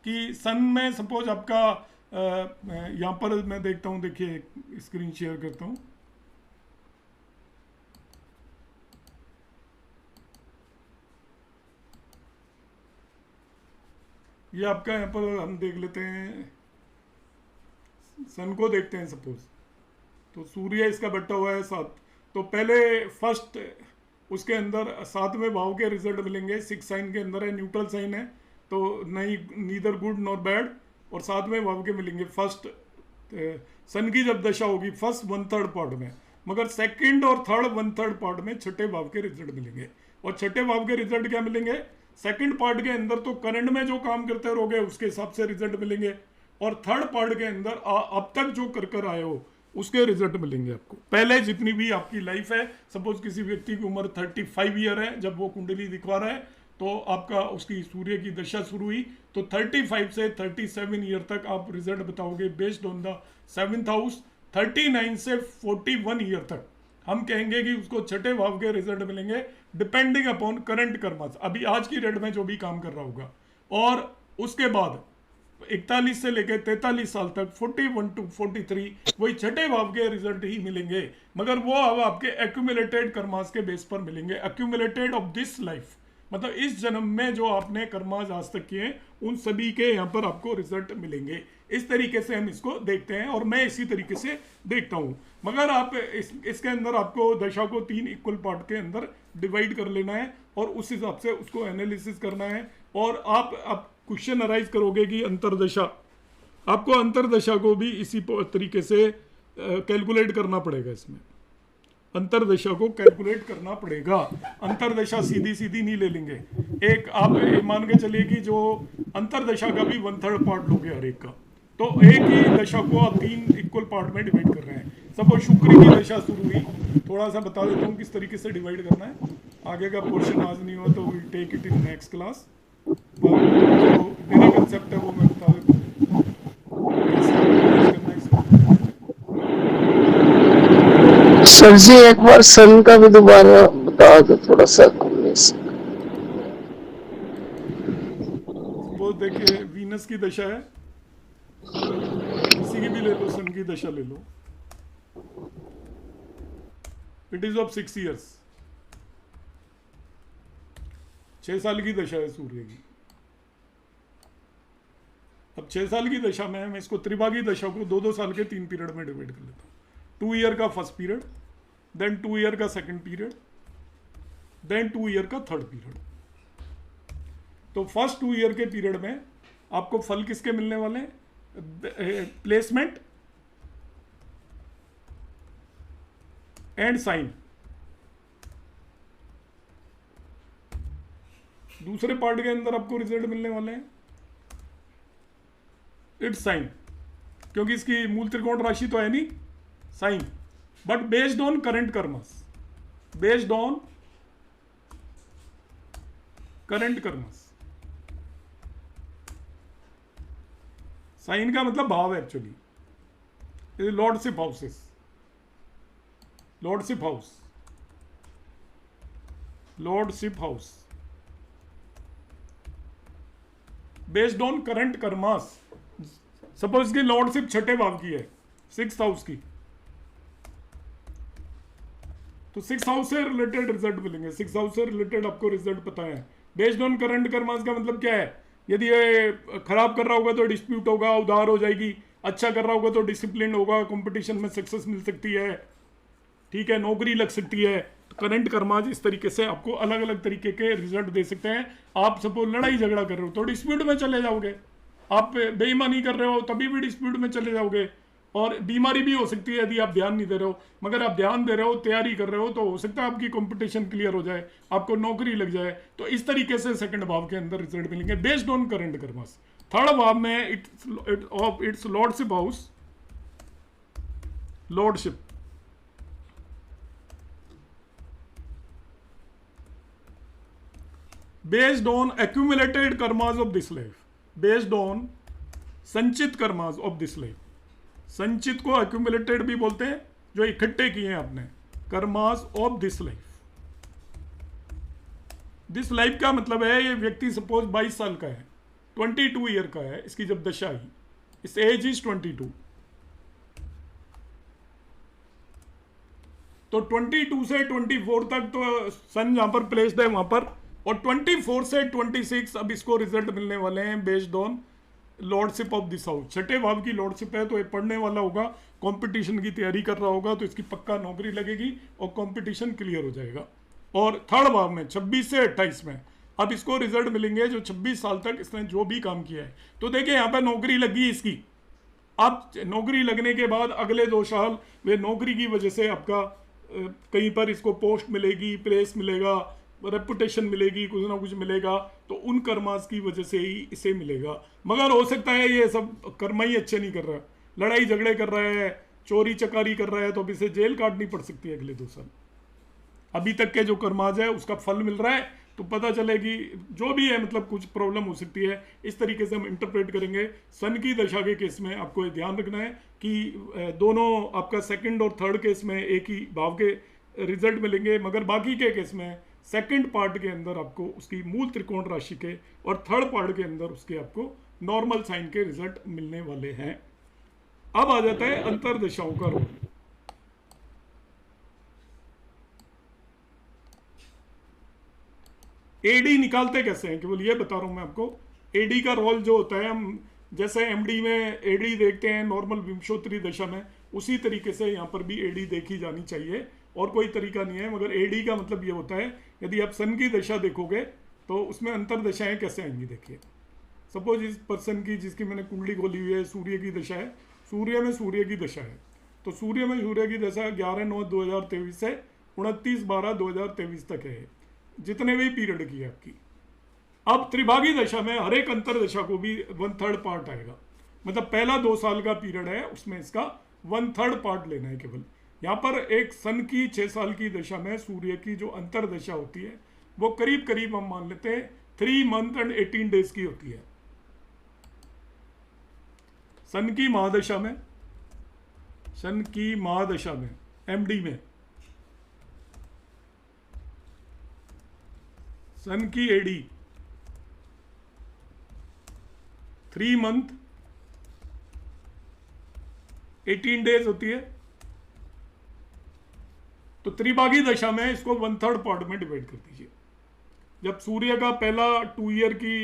कि सन में सपोज आपका यहाँ पर मैं देखता हूँ, देखिए स्क्रीन शेयर करता हूँ। ये आपका यहाँ पर हम देख लेते हैं, सन को देखते हैं सपोज, तो सूर्य इसका बैठा हुआ है 7, तो पहले फर्स्ट उसके अंदर 7वें भाव के रिजल्ट मिलेंगे। 6 साइन के अंदर है, न्यूट्रल साइन है, तो नहीं नीदर गुड नॉर बैड, और 7वें भाव के मिलेंगे। फर्स्ट सन की जब दशा होगी फर्स्ट 1/3 पार्ट में, मगर सेकंड और थर्ड 1/3 पार्ट में छठे भाव के रिजल्ट मिलेंगे। और छठे भाव के रिजल्ट क्या मिलेंगे? सेकंड पार्ट के अंदर तो करंट में जो काम करते रहोगे उसके हिसाब से रिजल्ट मिलेंगे, और थर्ड पार्ट के अंदर अब तक जो कर कर आए हो उसके रिजल्ट मिलेंगे आपको। पहले जितनी भी आपकी लाइफ है, सपोज किसी व्यक्ति की उम्र 35 ईयर है, जब वो कुंडली दिखवा रहा है तो आपका उसकी सूर्य की दशा शुरू हुई, तो 35 से 37 ईयर तक आप रिजल्ट बताओगे based on the 7th house. 39 से 41 ईयर तक हम कहेंगे कि उसको छठे भाव के रिजल्ट मिलेंगे डिपेंडिंग अपॉन करंट कर्मास, अभी आज की डेट में जो भी काम कर रहा होगा। और उसके बाद 41 से लेकर 43 साल तक 41 to 43 वही छठे भाव के रिजल्ट ही मिलेंगे, मगर वो अब आपके एक्यूमुलेटेड कर्मास के बेस पर मिलेंगे। एक्यूमुलेटेड ऑफ दिस लाइफ, मतलब इस जन्म में जो आपने कर्मास आज तक किए उन सभी के यहाँ पर आपको रिजल्ट मिलेंगे। इस तरीके से हम इसको देखते हैं और मैं इसी तरीके से देखता हूँ। मगर आप इसके अंदर आपको दशा को 3 इक्वल पार्ट के अंदर डिवाइड कर लेना है और उस हिसाब से उसको एनालिसिस करना है। और आप क्वेश्चन अराइज करोगे कि अंतरदशा, आपको अंतरदशा को भी इसी तरीके से कैलकुलेट करना पड़ेगा। इसमें अंतरदशा को कैलकुलेट करना पड़ेगा, अंतरदशा सीधी सीधी नहीं ले लेंगे। एक आप मान के चलिए कि जो अंतरदशा का भी 1/3 पार्ट लोगे हर एक का, तो एक ही दशा को आप 3 इक्वल पार्ट में डिवाइड कर रहे हैं। सपोज शुक्र की दशा शुरू हुई, थोड़ा सा बता देता हूँ किस तरीके से डिवाइड करना है। आगे का पोर्शन आज नहीं हुआ तो will take it in next class, पर जो मेरा कंसेप्ट है वो मैं बता देता हूँ कैसे करना है इसको। सर जी एक बार सन का भी दोबारा बता दो थोड़ा सा घूमने से। सपोज देखिए वीनस की दशा है, किसी की भी ले लो, सन की दशा ले लो, इट इज ऑफ 6 ईयर्स, 6 साल की दशा है सूर्य की। अब 6 साल की दशा में मैं इसको त्रिभागी दशा को 2-2 साल के 3 पीरियड में डिवाइड कर लेता हूँ। 2 ईयर का फर्स्ट पीरियड, देन 2 ईयर का सेकंड पीरियड, देन 2 ईयर का थर्ड पीरियड। तो फर्स्ट 2 ईयर के पीरियड में आपको फल किसके मिलने वाले हैं? Placement and sign. दूसरे पार्ट के अंदर आपको रिजल्ट मिलने वाले हैं इट्स साइन, क्योंकि इसकी मूल त्रिकोण राशि तो है नहीं, sign, but based on current karmas, based on current karmas. Sign का मतलब भाव actually lordship houses, lordship house, lordship house based on current karmas. Suppose की लॉर्डशिप छठे भाव की है, 6th हाउस की, तो 6th हाउस से रिलेटेड रिजल्ट मिलेंगे। 6th हाउस से रिलेटेड आपको रिजल्ट पता है। बेस्ड ऑन करंट कर्मास का मतलब क्या है? यदि ये खराब कर रहा होगा तो डिस्प्यूट होगा, उधार हो जाएगी, अच्छा कर रहा होगा तो डिसिप्लिन होगा, कंपटीशन में सक्सेस मिल सकती है, ठीक है, नौकरी लग सकती है। तो करंट कर्मास इस तरीके से आपको अलग अलग तरीके के रिजल्ट दे सकते हैं। आप सपोज लड़ाई झगड़ा कर रहे हो तो डिस्प्यूट में चले जाओगे, आप बेईमानी कर रहे हो तभी भी डिस्प्यूट में चले जाओगे, और बीमारी भी हो सकती है यदि आप ध्यान नहीं दे रहे हो। मगर आप ध्यान दे रहे हो, तैयारी कर रहे हो, तो हो सकता है आपकी कंपटीशन क्लियर हो जाए, आपको नौकरी लग जाए। तो इस तरीके से सेकंड भाव के अंदर रिजल्ट मिलेंगे based on current karmas. Third भाव में it's lordship house, lordship, based on accumulated karmas of this life, based on संचित कर्मास ऑफ दिस लाइफ। संचित को एक्यूमुलेटेड भी बोलते हैं, जो इकट्ठे किए हैं आपने, karmas of this life. This life का मतलब है ये व्यक्ति सपोज 22 साल का है, 22 ईयर का है, इसकी जब दशा आई, इस एज इज 22, तो 22 से 24 तक तो सन जहां पर प्लेस्ड है वहां पर, और 24 से 26 अब इसको रिजल्ट मिलने वाले हैं based on lordship of this house. छठे भाव की लॉर्डशिप है तो ये पढ़ने वाला होगा, कंपटीशन की तैयारी कर रहा होगा, तो इसकी पक्का नौकरी लगेगी और कंपटीशन क्लियर हो जाएगा। और थर्ड भाव में 26 से 28 में अब इसको रिजल्ट मिलेंगे जो 26 साल तक इसने जो भी काम किया है। तो देखिए यहाँ पे नौकरी लगी इसकी। अब नौकरी लगने के बाद अगले 2 साल वे नौकरी की वजह से आपका कहीं पर इसको पोस्ट मिलेगी, प्लेस मिलेगा, रेपुटेशन मिलेगी, कुछ ना कुछ मिलेगा, तो उन कर्मास की वजह से ही इसे मिलेगा। मगर हो सकता है ये सब कर्मा ही अच्छे नहीं कर रहा है, लड़ाई झगड़े कर रहा है, चोरी चकारी कर रहा है, तो अब इसे जेल काटनी पड़ सकती है अगले 2 साल। अभी तक के जो कर्माज है उसका फल मिल रहा है, तो पता चलेगी जो भी है, मतलब कुछ प्रॉब्लम हो सकती है। इस तरीके से हम इंटरप्रेट करेंगे। सन की दशा के केस में आपको ये ध्यान रखना है कि दोनों आपका सेकंड और थर्ड केस में एक ही भाव के रिजल्ट मिलेंगे, मगर बाकी के केस में सेकंड पार्ट के अंदर आपको उसकी मूल त्रिकोण राशि के और थर्ड पार्ट के अंदर उसके आपको नॉर्मल साइन के रिजल्ट मिलने वाले हैं। अब आ जाता है अंतरदशाओं का रोल। एडी निकालते कैसे हैं, केवल ये बता रहा हूं मैं आपको। एडी का रोल जो होता है, हम जैसे एमडी में एडी देखते हैं नॉर्मल विंशोत्तरी दशा में, उसी तरीके से यहाँ पर भी एडी देखी जानी चाहिए, और कोई तरीका नहीं है। मगर एडी का मतलब ये होता है, यदि आप सन की दशा देखोगे तो उसमें अंतरदशाएं कैसे आएंगी। देखिए सपोज इस पर्सन की, जिसकी मैंने कुंडली खोली हुई है, सूर्य की दशा है, सूर्य में सूर्य की दशा है, तो सूर्य में सूर्य की दशा 11/9/2023 से 29/12/2023 तक है, जितने भी पीरियड की है आपकी। अब त्रिभागी दशा में हर एक अंतरदशा को भी 1/3 पार्ट आएगा, मतलब पहला 2 साल का पीरियड है उसमें इसका 1/3 पार्ट लेना है केवल। यहाँ पर एक सन की 6 साल की दशा में सूर्य की जो अंतरदशा होती है वो करीब करीब हम मान लेते हैं 3 मंथ एंड 18 डेज की होती है। सन की महादशा में, सन की महादशा में एमडी में सन की एडी 3 मंथ 18 डेज होती है, तो त्रिभागी दशा में इसको 1/3 पार्ट में डिवाइड कर दीजिए। जब सूर्य का पहला 2 ईयर की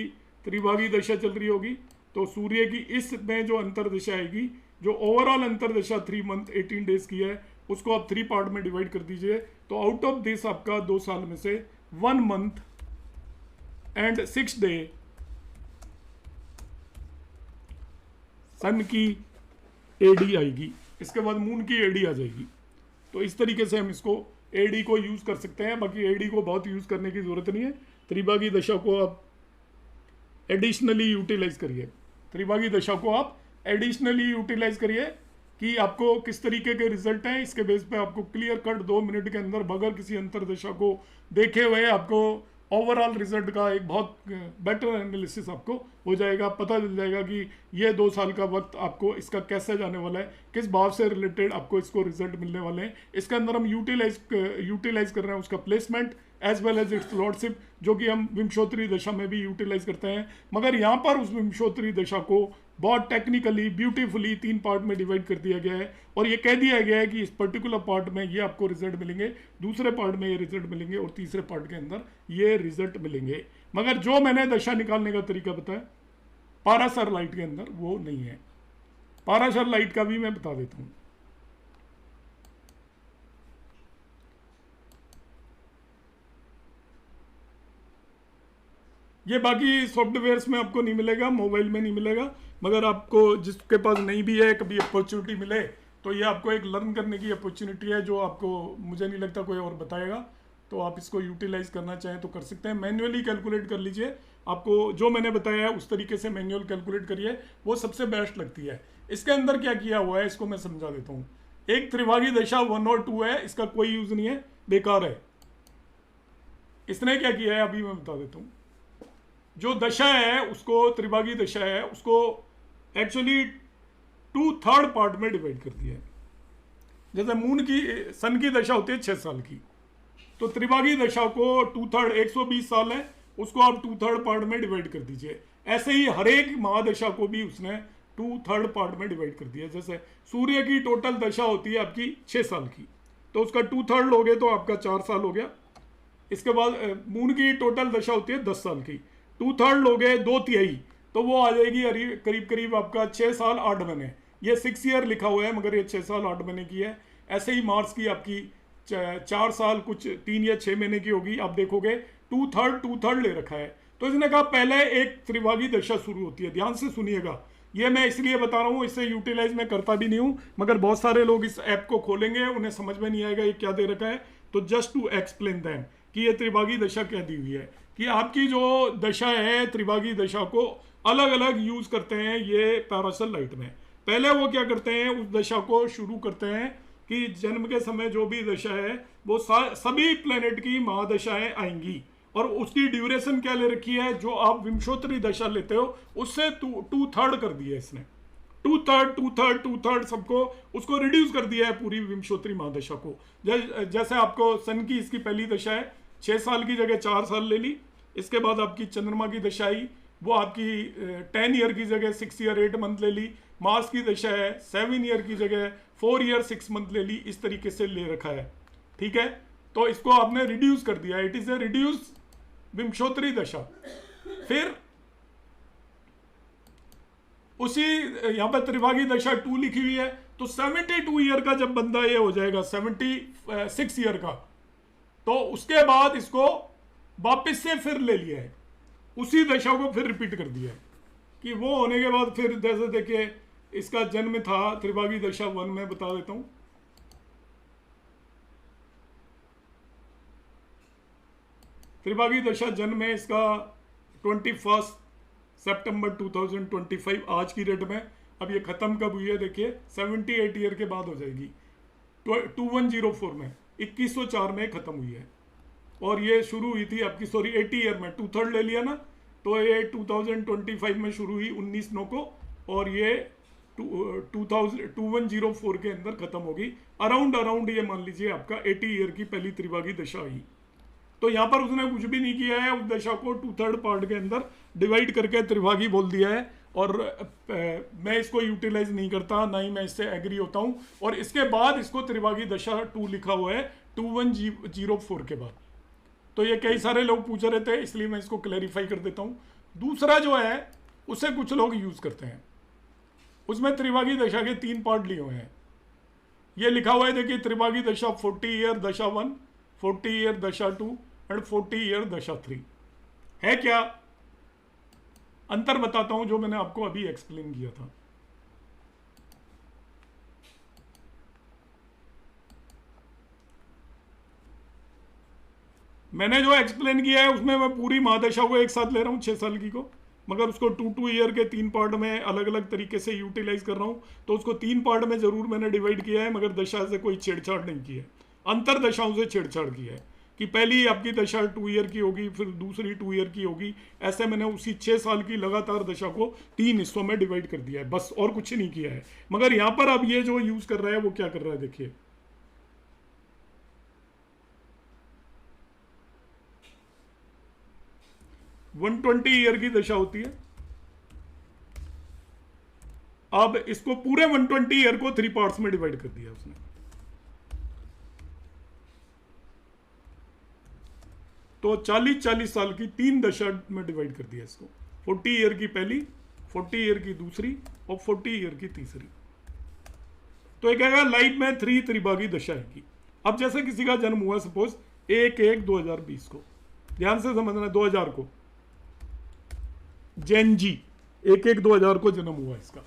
त्रिभागी दशा चल रही होगी तो सूर्य की इस में जो अंतरदशा आएगी, जो ओवरऑल अंतरदशा 3 मंथ 18 डेज की है, उसको आप 3 पार्ट में डिवाइड कर दीजिए। तो आउट ऑफ दिस आपका 2 साल में से 1 मंथ एंड 6 डे सन की एडी आएगी, इसके बाद मून की एडी आ जाएगी। तो इस तरीके से हम इसको एडी को यूज कर सकते हैं। बाकी एडी को बहुत यूज करने की जरूरत नहीं है, त्रिभागी दशा को आप एडिशनली यूटिलाइज करिए। त्रिभागी दशा को आप एडिशनली यूटिलाइज करिए कि आपको किस तरीके के रिजल्ट हैं, इसके बेस पे आपको क्लियर कट 2 मिनट के अंदर बगैर किसी अंतरदशा को देखे हुए आपको ओवरऑल रिजल्ट का एक बहुत बेटर एनालिसिस आपको हो जाएगा। पता चल जाएगा कि ये 2 साल का वक्त आपको इसका कैसे जाने वाला है, किस भाव से रिलेटेड आपको इसको रिजल्ट मिलने वाले हैं। इसके अंदर हम यूटिलाइज कर रहे हैं उसका placement as well as its lordship, जो कि हम विंशोत्तरी दशा में भी यूटिलाइज करते हैं। मगर यहाँ पर उस विंशोत्तरी दशा को बहुत टेक्निकली ब्यूटीफुली 3 पार्ट में डिवाइड कर दिया गया है और ये कह दिया गया है कि इस पर्टिकुलर पार्ट में ये आपको रिजल्ट मिलेंगे, दूसरे पार्ट में ये रिजल्ट मिलेंगे और तीसरे पार्ट के अंदर ये रिजल्ट मिलेंगे। मगर जो मैंने दशा निकालने का तरीका बताया पाराशर लाइट के अंदर वो नहीं है। पाराशर लाइट का भी मैं बता देता हूँ। ये बाकी सॉफ्टवेयर्स में आपको नहीं मिलेगा, मोबाइल में नहीं मिलेगा, मगर आपको जिसके पास नहीं भी है, कभी अपॉर्चुनिटी मिले तो ये आपको एक लर्न करने की अपॉर्चुनिटी है, जो आपको मुझे नहीं लगता कोई और बताएगा। तो आप इसको यूटिलाइज करना चाहें तो कर सकते हैं। मैन्युअली कैलकुलेट कर लीजिए, आपको जो मैंने बताया है उस तरीके से मैन्युअल कैलकुलेट करिए, वो सबसे बेस्ट लगती है। इसके अंदर क्या किया हुआ है इसको मैं समझा देता हूँ। एक त्रिभागी दशा 1 और 2 है, इसका कोई यूज नहीं है, बेकार है। इसने क्या किया है अभी मैं बता देता हूँ। जो दशा है उसको, त्रिभागी दशा है उसको एक्चुअली 2/3 पार्ट में डिवाइड कर दिया है। जैसे मून की सन की दशा होती है 6 साल की, तो त्रिभागी दशा को 2/3 120 साल है, उसको आप 2/3 पार्ट में डिवाइड कर दीजिए। ऐसे ही हर एक महादशा को भी उसने 2/3 पार्ट में डिवाइड कर दिया। जैसे सूर्य की टोटल दशा होती है आपकी 6 साल की, तो उसका 2/3 लोगे तो आपका 4 साल हो गया। इसके बाद मून की टोटल दशा होती है 10 साल की, 2/3 लोगे 2/3, तो वो आ जाएगी करीब करीब आपका 6 साल 8 महीने। ये 6 ईयर लिखा हुआ है मगर ये 6 साल 8 महीने की है। ऐसे ही मार्च की आपकी 4 साल कुछ 3 या 6 महीने की होगी। आप देखोगे 2/3 ले रखा है। तो इसने कहा पहले एक त्रिभागी दशा शुरू होती है। ध्यान से सुनिएगा, ये मैं इसलिए बता रहा हूँ, इससे यूटिलाइज मैं करता भी नहीं हूँ, मगर बहुत सारे लोग इस ऐप को खोलेंगे, उन्हें समझ में नहीं आएगा ये क्या दे रखा है। तो जस्ट टू एक्सप्लेन दैम कि ये त्रिभागी दशा क्या दी हुई है, कि आपकी जो दशा है त्रिभागी दशा को अलग अलग यूज करते हैं ये पाराशर लाइट में। पहले वो क्या करते हैं, उस दशा को शुरू करते हैं कि जन्म के समय जो भी दशा है वो सभी प्लेनेट की महादशाएं आएंगी, और उसकी ड्यूरेशन क्या ले रखी है, जो आप विंशोत्तरी दशा लेते हो उससे 2/3 कर दिया इसने। 2/3 सबको उसको रिड्यूस कर दिया है पूरी विंशोत्तरी महादशा को। जैसे आपको सन की इसकी पहली दशा है 6 साल की जगह 4 साल ले ली। इसके बाद आपकी चंद्रमा की दशा आई, वो आपकी 10 ईयर की जगह 6 ईयर 8 मंथ ले ली। मार्स की दशा है 7 ईयर की जगह 4 ईयर 6 मंथ ले ली। इस तरीके से ले रखा है, ठीक है। तो इसको आपने रिड्यूस कर दिया, इट इज ए रिड्यूस विंशोत्तरी दशा। फिर उसी यहां पर त्रिभागी दशा 2 लिखी हुई है, तो 72 ईयर का जब बंदा ये हो जाएगा 76 ईयर का, तो उसके बाद इसको वापस से फिर ले लिया है, उसी दशा को फिर रिपीट कर दिया है कि वो होने के बाद फिर जैसे देखिए इसका जन्म था त्रिभागी दशा 1 में बता देता हूं। त्रिभागी दशा जन्म है इसका 21 सितंबर 2025 आज की डेट में। अब ये खत्म कब हुई है देखिए, 78 ईयर के बाद हो जाएगी, 2104 में, 2104 में खत्म हुई है। और ये शुरू हुई थी आपकी 80 ईयर में, 2/3 ले लिया ना, तो ये 2025 में शुरू हुई 19/9 को, और ये 2104 के अंदर खत्म होगी। अराउंड ये मान लीजिए आपका 80 ईयर की पहली त्रिभागी दशा आई। तो यहाँ पर उसने कुछ भी नहीं किया है, उस दशा को 2/3 पार्ट के अंदर डिवाइड करके त्रिभागी बोल दिया है, और मैं इसको यूटिलाइज नहीं करता, ना ही मैं इससे एग्री होता हूँ। और इसके बाद इसको त्रिभागी दशा 2 लिखा हुआ है 2104 के बाद। तो ये कई सारे लोग पूछ रहे थे, इसलिए मैं इसको क्लैरिफाई कर देता हूँ। दूसरा जो है उसे कुछ लोग यूज करते हैं, उसमें त्रिभागी दशा के 3 पार्ट लिए हुए हैं। ये लिखा हुआ है देखिए, त्रिभागी दशा 40 ईयर दशा 1, 40 ईयर दशा 2 एंड 40 ईयर दशा 3 है। क्या अंतर बताता हूं जो मैंने आपको अभी एक्सप्लेन किया था। मैंने जो एक्सप्लेन किया है उसमें मैं पूरी महादशा को एक साथ ले रहा हूं 6 साल की को, मगर उसको 2 ईयर के 3 पार्ट में अलग अलग तरीके से यूटिलाइज कर रहा हूं। तो उसको 3 पार्ट में जरूर मैंने डिवाइड किया है, मगर दशा से कोई छेड़छाड़ नहीं की है, अंतर दशाओं से छेड़छाड़ की है कि पहली आपकी दशा 2 ईयर की होगी, फिर दूसरी 2 ईयर की होगी। ऐसे मैंने उसी 6 साल की लगातार दशा को 3 हिस्सों में डिवाइड कर दिया है, बस, और कुछ नहीं किया है। मगर यहां पर अब ये जो यूज कर रहा है वो क्या कर रहा है, देखिए। वन 120 ईयर की दशा होती है। अब इसको पूरे 120 ईयर को 3 पार्ट्स में डिवाइड कर दिया उसने। तो 40-40 साल की 3 दशा में डिवाइड कर दिया इसको, 40 ईयर की पहली, 40 ईयर की दूसरी और 40 ईयर की तीसरी। तो ये कहेगा लाइफ में 3 त्रिभागी दशा है। अब जैसे किसी का जन्म हुआ सपोज 1/1/2020 को, ध्यान से समझना, 2000 को, जैन जी 1/1/2000 को जन्म हुआ इसका।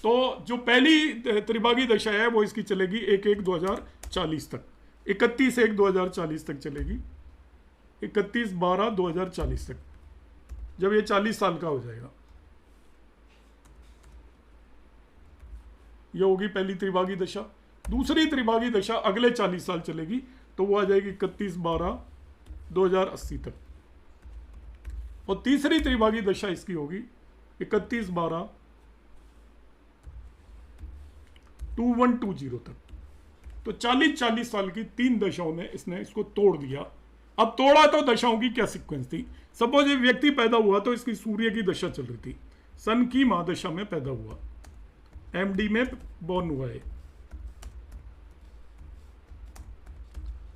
तो जो पहली त्रिभागी दशा है वो इसकी चलेगी 1/1/2040 तक, 31/1/2040 तक चलेगी, 31/12/2040 तक, जब ये 40 साल का हो जाएगा। ये होगी पहली त्रिभागी दशा। दूसरी त्रिभागी दशा अगले 40 साल चलेगी, तो वो आ जाएगी 31/12/2080 तक। और तीसरी त्रिभागी दशा इसकी होगी 31/12/2120 तक। तो 40-40 साल की 3 दशाओं में इसने इसको तोड़ दिया। अब तोड़ा तो दशाओं की क्या सीक्वेंस थी। सपोज एक व्यक्ति पैदा हुआ तो इसकी सूर्य की दशा चल रही थी, सन की महादशा में पैदा हुआ, एमडी में बॉर्न हुआ है।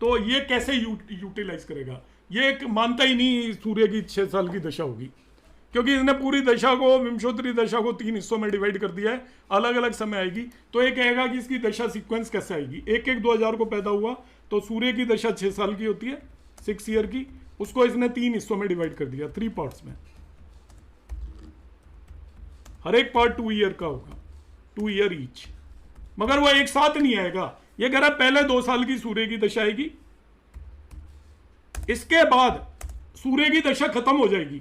तो ये कैसे यूटिलाइज करेगा, ये मानता ही नहीं सूर्य की 6 साल की दशा होगी, क्योंकि इसने पूरी दशा को, विंशोत्तरी दशा को 3 हिस्सों में डिवाइड कर दिया है, अलग अलग समय आएगी। तो ये कहेगा कि इसकी दशा सीक्वेंस कैसे आएगी। 1/1/2000 को पैदा हुआ तो सूर्य की दशा 6 साल की होती है, 6 ईयर की, उसको इसने 3 हिस्सों में डिवाइड कर दिया, 3 पार्ट्स में। हर एक पार्ट 2 ईयर का होगा, 2 ईयर ईच। मगर वो एक साथ नहीं आएगा। ये कह रहा है पहले 2 साल की सूर्य की दशा आएगी, इसके बाद सूर्य की दशा खत्म हो जाएगी।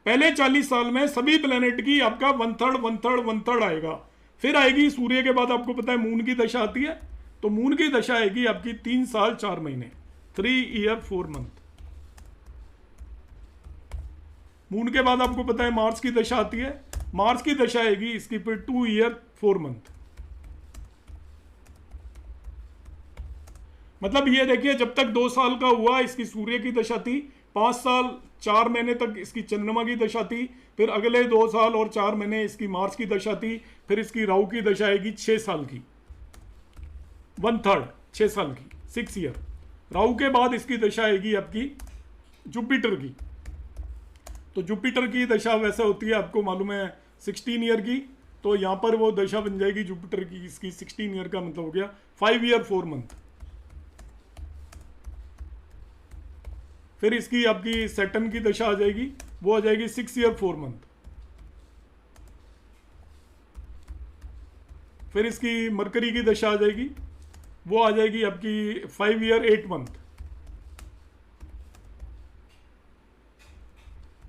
पहले 40 साल में सभी प्लेनेट की आपका 1/3 आएगा। फिर आएगी सूर्य के बाद, आपको पता है मून की दशा आती है, तो मून की दशा आएगी आपकी 3 साल 4 महीने, 3 ईयर 4 मंथ। मून के बाद आपको पता है मार्स की दशा आती है, मार्स की दशा आएगी इसकी फिर 2 ईयर 4 मंथ। मतलब ये देखिए, जब तक 2 साल का हुआ इसकी सूर्य की दशा थी, 5 साल 4 महीने तक इसकी चंद्रमा की दशा थी, फिर अगले 2 साल और 4 महीने इसकी मार्स की दशा थी, फिर इसकी राहु की दशा आएगी 6 साल की, 1/3 6 साल की, 6 ईयर। राहु के बाद इसकी दशा आएगी आपकी जुपिटर की। तो जुपिटर की दशा वैसे होती है, आपको मालूम है, 16 ईयर की। तो यहां पर वो दशा बन जाएगी जुपिटर की, इसकी 16 ईयर का मतलब हो गया 5 ईयर 4 मंथ। फिर इसकी आपकी सैटर्न की दशा आ जाएगी, वो आ जाएगी 6 ईयर 4 मंथ। फिर इसकी मरकरी की दशा आ जाएगी, वो आ जाएगी आपकी 5 ईयर 8 मंथ।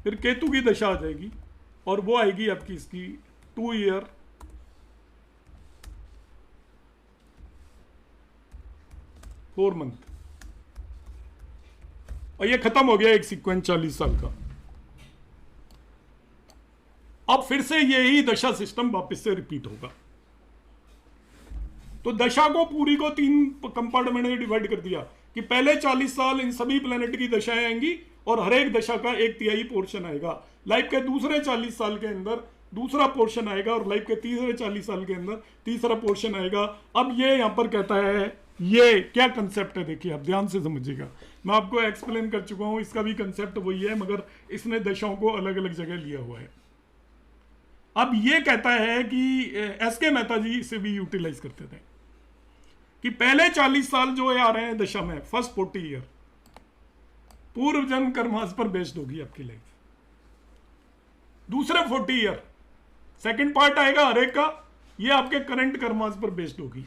फिर केतु की दशा आ जाएगी और वो आएगी आपकी इसकी 2 ईयर 4 मंथ। और ये खत्म हो गया एक सीक्वेंस 40 साल का। अब फिर से यही दशा सिस्टम वापस से रिपीट होगा। तो दशा को पूरी को 3 कंपार्टमेंट में डिवाइड कर दिया कि पहले 40 साल इन सभी प्लेनेट की दशाएं आएंगी और हर एक दशा का 1/3 पोर्शन आएगा। लाइफ के दूसरे 40 साल के अंदर दूसरा पोर्शन आएगा और लाइफ के तीसरे 40 साल के अंदर तीसरा पोर्शन आएगा। अब ये यहां पर कहता है, ये क्या कंसेप्ट है देखिए, आप ध्यान से समझिएगा। मैं आपको एक्सप्लेन कर चुका हूं, इसका भी कंसेप्ट वही है, मगर इसने दशाओं को अलग अलग जगह लिया हुआ है। अब ये कहता है कि एसके मेहता जी इसे भी यूटिलाइज करते थे कि पहले 40 साल जो आ रहे हैं दशा में, फर्स्ट 40 ईयर पूर्व जन्म कर्मास पर बेस्ड होगी आपकी लाइफ। दूसरे 40 ईयर सेकंड पार्ट आएगा हर एक का, ये आपके करंट कर्मास पर बेस्ड होगी।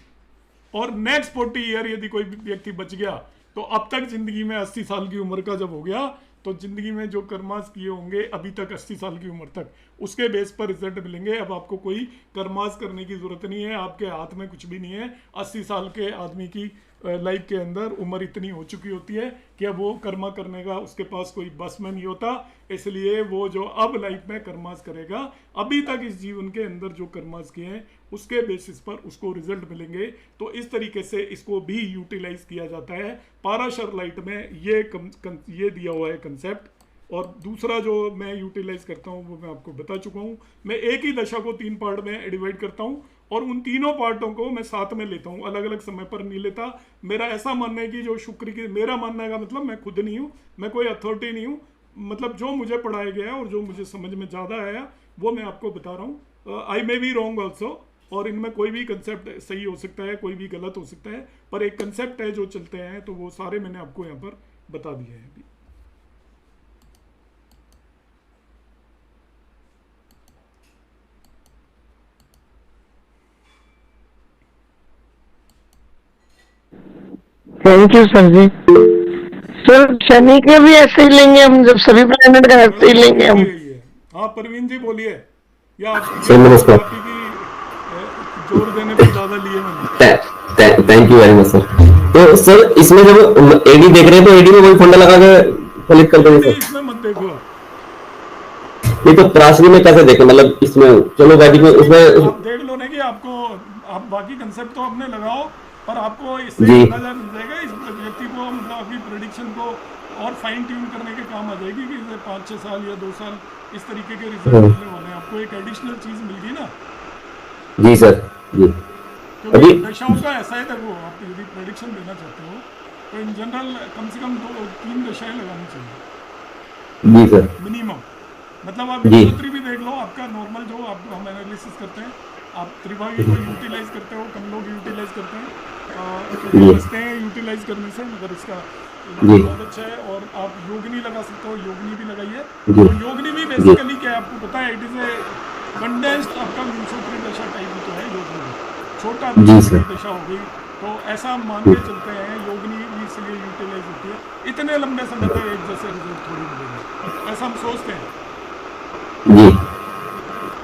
और नेक्स्ट 40 ईयर यदि कोई व्यक्ति बच गया तो अब तक जिंदगी में 80 साल की उम्र का जब हो गया तो जिंदगी में जो कर्मास किए होंगे अभी तक 80 साल की उम्र तक, उसके बेस पर रिजल्ट मिलेंगे। अब आपको कोई कर्मास करने की जरूरत नहीं है, आपके हाथ में कुछ भी नहीं है। 80 साल के आदमी की लाइफ के अंदर उम्र इतनी हो चुकी होती है कि अब वो कर्मा करने का उसके पास कोई बस में नहीं होता, इसलिए वो जो अब लाइफ में कर्मास करेगा, अभी तक इस जीवन के अंदर जो कर्मास किए हैं उसके बेसिस पर उसको रिजल्ट मिलेंगे। तो इस तरीके से इसको भी यूटिलाइज किया जाता है। पाराशर लाइट में ये दिया हुआ है कंसेप्ट। और दूसरा जो मैं यूटिलाइज करता हूँ वो मैं आपको बता चुका हूँ। मैं एक ही दशा को 3 पार्ट में डिवाइड करता हूँ और उन तीनों पार्टों को मैं साथ में लेता हूँ, अलग अलग समय पर नहीं लेता। मेरा ऐसा मानना है कि जो शुक्र की, मेरा मानने का मतलब मैं खुद नहीं हूँ, मैं कोई अथॉरिटी नहीं हूँ, मतलब जो मुझे पढ़ाया गया है और जो मुझे समझ में ज़्यादा आया वो मैं आपको बता रहा हूँ। आई मे बी रॉन्ग ऑल्सो, और इनमें कोई भी कंसेप्ट सही हो सकता है, कोई भी गलत हो सकता है, पर एक कंसेप्ट है जो चलते हैं, तो वो सारे मैंने आपको यहाँ पर बता दिए हैं अभी। Thank you sir ji. Sir Shani के भी ऐसे ही लेंगे हम, जब सभी प्लेनेट का ऐसे ही लेंगे हम? हाँ परवीन जी बोलिए, या सर नमस्कार। की जोर देने पर ज्यादा लिए मैंने। Thank you very much sir. तो सर इसमें जब एडी देख रहे हैं तो एडी में कोई फंडा लगा के क्लिक कर देंगे सर? इसमें मत देखो, नहीं तो त्रासदी में कैसे देखें, मतलब इसमें चलो वैदिक में उसमें आप देख लो ना कि आपको, आप बाकी कंसेप्ट तो अपने लगाओ, पर आपको इससे अंदाजा मिल जाएगा इस व्यक्ति को, मतलब आपकी प्रेडिक्शन को और फाइन ट्यून करने के काम आ जाएगी कि 5-6 साल या 2 साल इस तरीके के रिजल्ट मिलने वाले हैं। आपको एक एडिशनल चीज मिल गई ना। जी सर जी। क्योंकि दशाओं का ऐसा है, देखो आप यदि प्रेडिक्शन देना चाहते हो तो इन जनरल कम से कम 2-3 दशाएं लगानी चाहिए जी सर मिनिमम। मतलब आप विश्वत्री भी देख लो, आपका नॉर्मल जो आप हम एनालिसिस करते हैं, आप त्रिभागी को यूटिलाइज करते हो, कम लोग यूटिलाइज करते हैं, बचते हैं यूटिलाइज करने से, मगर इसका बहुत अच्छा है। और आप योगिनी लगा सकते हो, योगिनी भी लगाइए। तो योगिनी भी बेसिकली क्या है आपको पता है, इट इज ए कंडेंस्ड आपका विंशोत्री दशा टाइप तो है योगिनी, छोटा विंशोत्री दशा हो गई। तो ऐसा हम मान के चलते हैं, योगिनी भी इसलिए यूटिलाइज होती है। इतने लंबे समय तक एक जैसे रिजल्ट थोड़ी मिलेंगे, ऐसा हम सोचते हैं जी।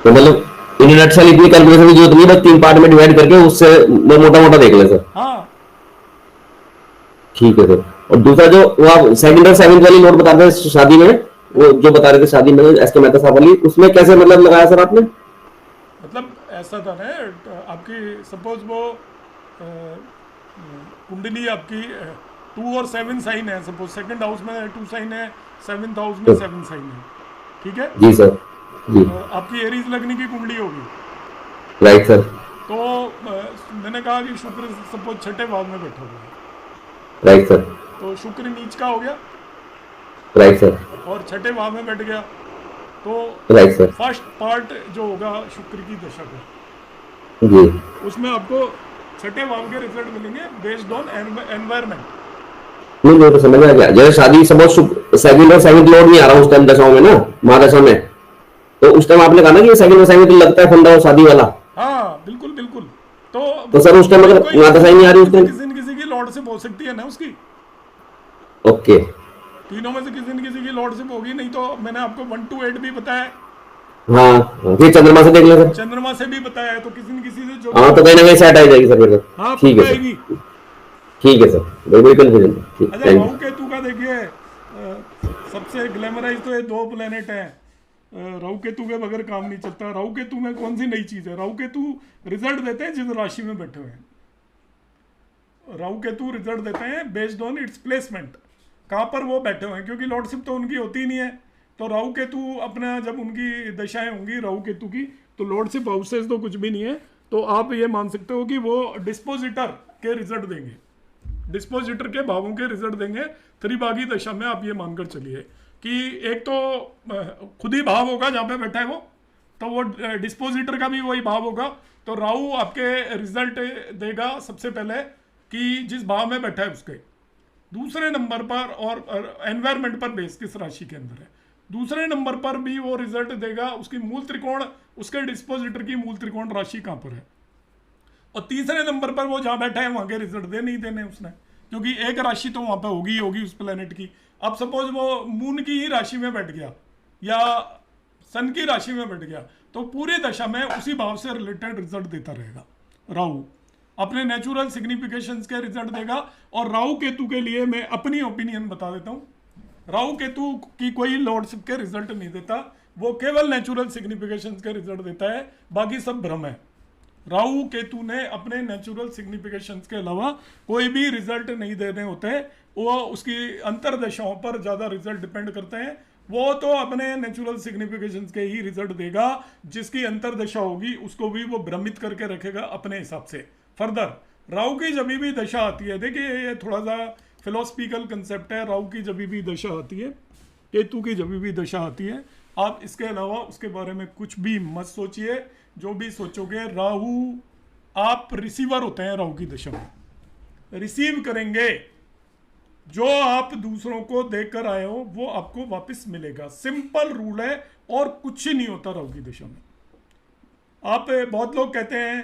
तो मतलब इंटरनेट से इतनी कैलकुलेशन की जरूरत नहीं, बस 3 पार्ट में डिवाइड करके उससे मोटा मोटा देख ले सर। हाँ ठीक है सर। और दूसरा जो वो आप सेकंड और सेवंथ वाली नोट बता रहे थे शादी में, वो जो बता रहे थे शादी में एसके मेहता साहब वाली, उसमें कैसे मतलब लगाया सर आपने? मतलब ऐसा था ना, आपकी सपोज वो कुंडली आपकी 2 और 7 साइन है, सपोज सेकंड हाउस में 2 साइन है, 7th हाउस में 7 साइन है, ठीक है जी सर जी। आपकी एरीज लगने की कुंडली होगी, राइट सर। तो मैंने कहा कि शुक्र सपोज 6ठे भाव में बैठा हुआ है, राइट सर। तो शुक्र नीच का हो गया, राइट सर। और 6ठे भाव में बैठ गया, तो राइट सर। फर्स्ट पार्ट जो होगा शुक्र की दशा का, जी उसमें आपको 6ठे भाव के रिजल्ट मिलेंगे बेस्ड ऑन एनवायरमेंट। नहीं वो तो समझ में आ गया। जैसे शादी सपोज सेकंड और सेवंथ लॉर्ड नहीं आ रहा उस टाइम दशाओं में ना, महादशा में, तो उस टाइम आपने कहा ना कि सेकंड और सेवंथ लगता है फंडा और शादी वाला। हाँ बिल्कुल बिल्कुल। तो सर उस टाइम अगर महादशा ही नहीं आ रही उस टाइम, किसी की लॉर्डशिप हो सकती है ना उसकी, ओके तीनों में से किसी की लॉर्डशिप होगी, नहीं तो मैंने आपको 1 to 8 भी बताया, हाँ फिर चंद्रमा से देख ले सर। चंद्रमा से भी बताया है, तो किसी न किसी से जो हाँ तो कहीं ना कहीं सेट आ जाएगी सर फिर। हाँ ठीक है आएगी। सर ठीक है सर, कोई कंफ्यूजन नहीं। अच्छा राहु केतु का देखिए, सबसे ग्लैमराइज तो ये 2 प्लेनेट हैं, राहु केतु के बगैर काम नहीं चलता। राहु केतु में कौन सी नई चीज है, राहु केतु रिजल्ट देते हैं जिस राशि में बैठे हुए हैं, राहु केतु रिजल्ट देते हैं बेस्ड ऑन इट्स प्लेसमेंट, कहाँ पर वो बैठे हुए हैं, क्योंकि लॉर्डशिप तो उनकी होती ही नहीं है। तो राहु केतु अपना जब उनकी दशाएं होंगी राहु केतु की, तो लॉर्डशिप हाउसेस तो कुछ भी नहीं है। तो आप ये मान सकते हो कि वो डिस्पोजिटर के रिजल्ट देंगे, डिस्पोजिटर के भावों के रिजल्ट देंगे त्रिभागी दशा में। आप ये मानकर चलिए कि एक तो खुद ही भाव होगा जहाँ पे बैठा है वो, तो वो डिस्पोजिटर का भी वही भाव होगा। तो राहु आपके रिजल्ट देगा सबसे पहले कि जिस भाव में बैठा है उसके, दूसरे नंबर पर और एनवायरमेंट पर बेस किस राशि के अंदर है, दूसरे नंबर पर भी वो रिजल्ट देगा उसकी मूल त्रिकोण, उसके डिस्पोजिटर की मूल त्रिकोण राशि कहाँ पर है, और तीसरे नंबर पर वो जहाँ बैठा है वहाँ के रिजल्ट दे नहीं देने उसने, क्योंकि एक राशि तो वहाँ पर होगी उस प्लेनेट की। अब सपोज वो मून की ही राशि में बैठ गया या सन की राशि में बैठ गया, तो पूरी दशा में उसी भाव से रिलेटेड रिजल्ट देता रहेगा। राहु अपने नेचुरल सिग्निफिकेशंस के रिजल्ट देगा। और राहु केतु के लिए मैं अपनी ओपिनियन बता देता हूँ, राहु केतु की कोई लॉर्डशिप के रिजल्ट नहीं देता, वो केवल नेचुरल सिग्निफिकेशंस के रिजल्ट देता है, बाकी सब भ्रम है। राहु केतु ने अपने नेचुरल सिग्निफिकेशंस के अलावा कोई भी रिजल्ट नहीं देने होते, वो उसकी अंतरदशाओं पर ज़्यादा रिजल्ट डिपेंड करते हैं। वो तो अपने नेचुरल सिग्निफिकेशंस के ही रिजल्ट देगा, जिसकी अंतरदशा होगी उसको भी वो भ्रमित करके रखेगा अपने हिसाब से। फर्दर राहु की जब भी दशा आती है, देखिए ये थोड़ा सा फिलोसफिकल कंसेप्ट है, राहु की जब भी दशा आती है, केतु की जब भी दशा आती है, आप इसके अलावा उसके बारे में कुछ भी मत सोचिए। जो भी सोचोगे, राहु आप रिसीवर होते हैं, राहु की दशा में रिसीव करेंगे, जो आप दूसरों को देकर आए हो वो आपको वापस मिलेगा। सिंपल रूल है और कुछ ही नहीं होता राहु की दशा में। आप बहुत लोग कहते हैं,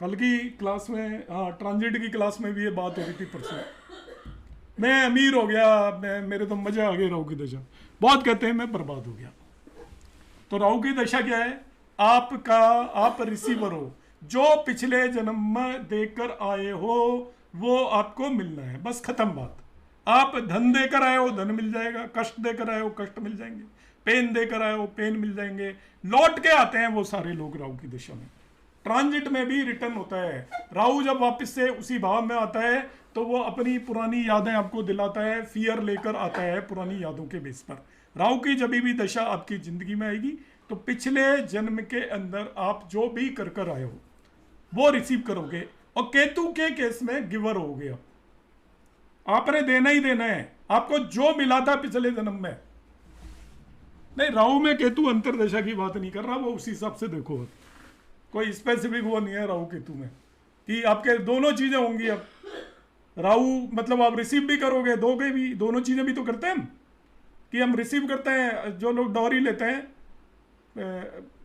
कल की क्लास में, हाँ ट्रांजिट की क्लास में भी ये बात हो रही थी परसों, मैं अमीर हो गया, मेरे तो मजे आ गए राहु की दशा। बहुत कहते हैं मैं बर्बाद हो गया। तो राहु की दशा क्या है, आप रिसीवर हो, जो पिछले जन्म में देकर आए हो वो आपको मिलना है, बस खत्म बात। आप धन देकर आए हो धन मिल जाएगा, कष्ट देकर आए हो कष्ट मिल जाएंगे, पेन देकर आए हो पेन मिल जाएंगे। लौट के आते हैं वो सारे लोग राहु की दिशा में। ट्रांजिट में भी रिटर्न होता है। राहु जब वापस से उसी भाव में आता है तो वो अपनी पुरानी यादें आपको दिलाता है, फियर लेकर आता है पुरानी यादों के बेस पर। राहु की जब भी दशा आपकी जिंदगी में आएगी तो पिछले जन्म के अंदर आप जो भी कर कर आए हो वो रिसीव करोगे। और केतु के केस में गिवर हो गया, आपने देना ही देना है, आपको जो मिला था पिछले जन्म में। नहीं, राहु में केतु अंतरदशा की बात नहीं कर रहा, वो उसी हिसाब से देखो, कोई स्पेसिफिक वो नहीं है राहु केतु में कि आपके दोनों चीजें होंगी। अब राहु मतलब आप रिसीव भी करोगे दोगे भी, दोनों चीजें भी तो करते हैं हम, कि हम रिसीव करते हैं। जो लोग डॉरी लेते हैं,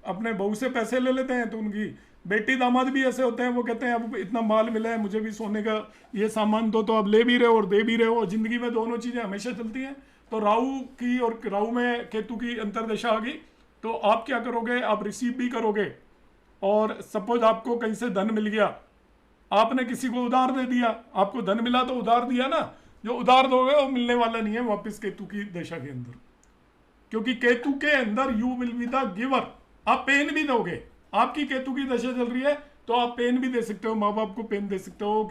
अपने बहू से पैसे ले लेते हैं, तो उनकी बेटी दामाद भी ऐसे होते हैं, वो कहते हैं अब इतना माल मिला है मुझे भी सोने का ये सामान दो, तो आप ले भी रहे हो और दे भी रहे हो। जिंदगी में दोनों चीजें हमेशा चलती हैं। तो राहु की और राहु में केतु की अंतरदशा आ गई तो आप क्या करोगे, आप रिसीव भी करोगे। और सपोज आपको कहीं से धन मिल गया, आपने किसी को उधार दे दिया, आपको धन मिला तो उधार दिया ना, जो उधार दोगे वो मिलने वाला नहीं है वापस केतु की दशा के अंदर, क्योंकि केतु के अंदर you will be the giver. आप पेन भी दोगे, आपकी केतु की दशा चल रही है तो आप पेन भी दे सकते हो, माँ बाप को पेन दे सकते हो,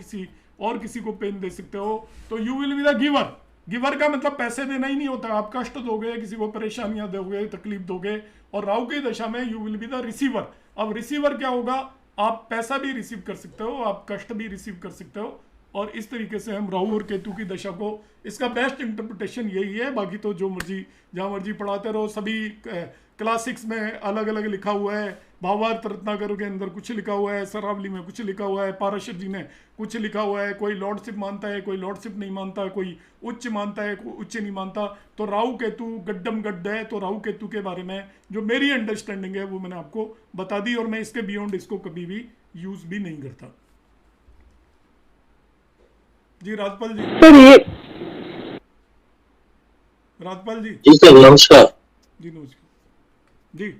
किसी को पेन दे सकते हो। तो you will be the giver. Giver का मतलब पैसे देना ही नहीं होता, आप कष्ट दोगे, किसी को परेशानियां दोगे, तकलीफ दोगे। और राहु की दशा में you will be the receiver. अब रिसीवर क्या होगा, आप पैसा भी रिसीव कर सकते हो, आप कष्ट भी रिसीव कर सकते हो। और इस तरीके से हम राहु और केतु की दशा को, इसका बेस्ट इंटरप्रिटेशन यही है। बाकी तो जो मर्जी जहाँ मर्जी पढ़ाते रहो, सभी क्लासिक्स में अलग अलग लिखा हुआ है। भावार्थ रत्नाकर के अंदर कुछ लिखा हुआ है, सरावली में कुछ लिखा हुआ है, पाराशर जी ने कुछ लिखा हुआ है। कोई लॉर्डशिप मानता है, कोई लॉर्डशिप नहीं मानता, कोई उच्च मानता है, कोई उच्च नहीं मानता। तो राहु केतु गड्डम गड्ढ है। तो राहु केतु के बारे में जो मेरी अंडरस्टैंडिंग है वो मैंने आपको बता दी, और मैं इसके बियॉन्ड इसको कभी भी यूज भी नहीं करता। जी राजपाल जी। सर ये राजपाल जी सर नमस्कार। जी नमस्कार जी।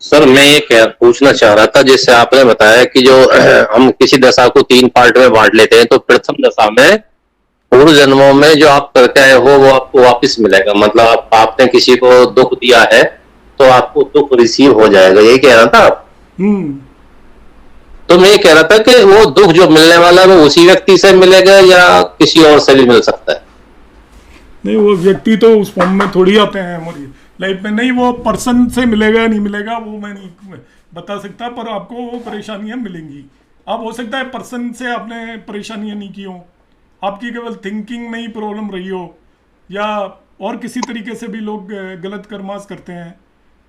सर मैं ये पूछना चाह रहा था, जैसे आपने बताया कि जो हम किसी दशा को 3 पार्ट में बांट लेते हैं, तो प्रथम दशा में पूर्व जन्मों में जो आप करके आए हो वो आपको वापस मिलेगा। मतलब आपने किसी को दुख दिया है तो आपको दुख रिसीव हो जाएगा, यही कह रहा था आप? तो मैं ये कह रहा था कि वो दुख जो मिलने वाला है वो उसी व्यक्ति से मिलेगा या किसी और से भी मिल सकता है? नहीं, वो व्यक्ति तो उस फॉर्म में थोड़ी आते हैं हमारी लाइफ में, नहीं वो पर्सन से मिलेगा या नहीं मिलेगा वो मैं नहीं बता सकता, पर आपको वो परेशानियां मिलेंगी। आप हो सकता है पर्सन से आपने परेशानियां नहीं की हो, आपकी केवल थिंकिंग में ही प्रॉब्लम रही हो, या और किसी तरीके से भी लोग गलत कर्मास करते हैं।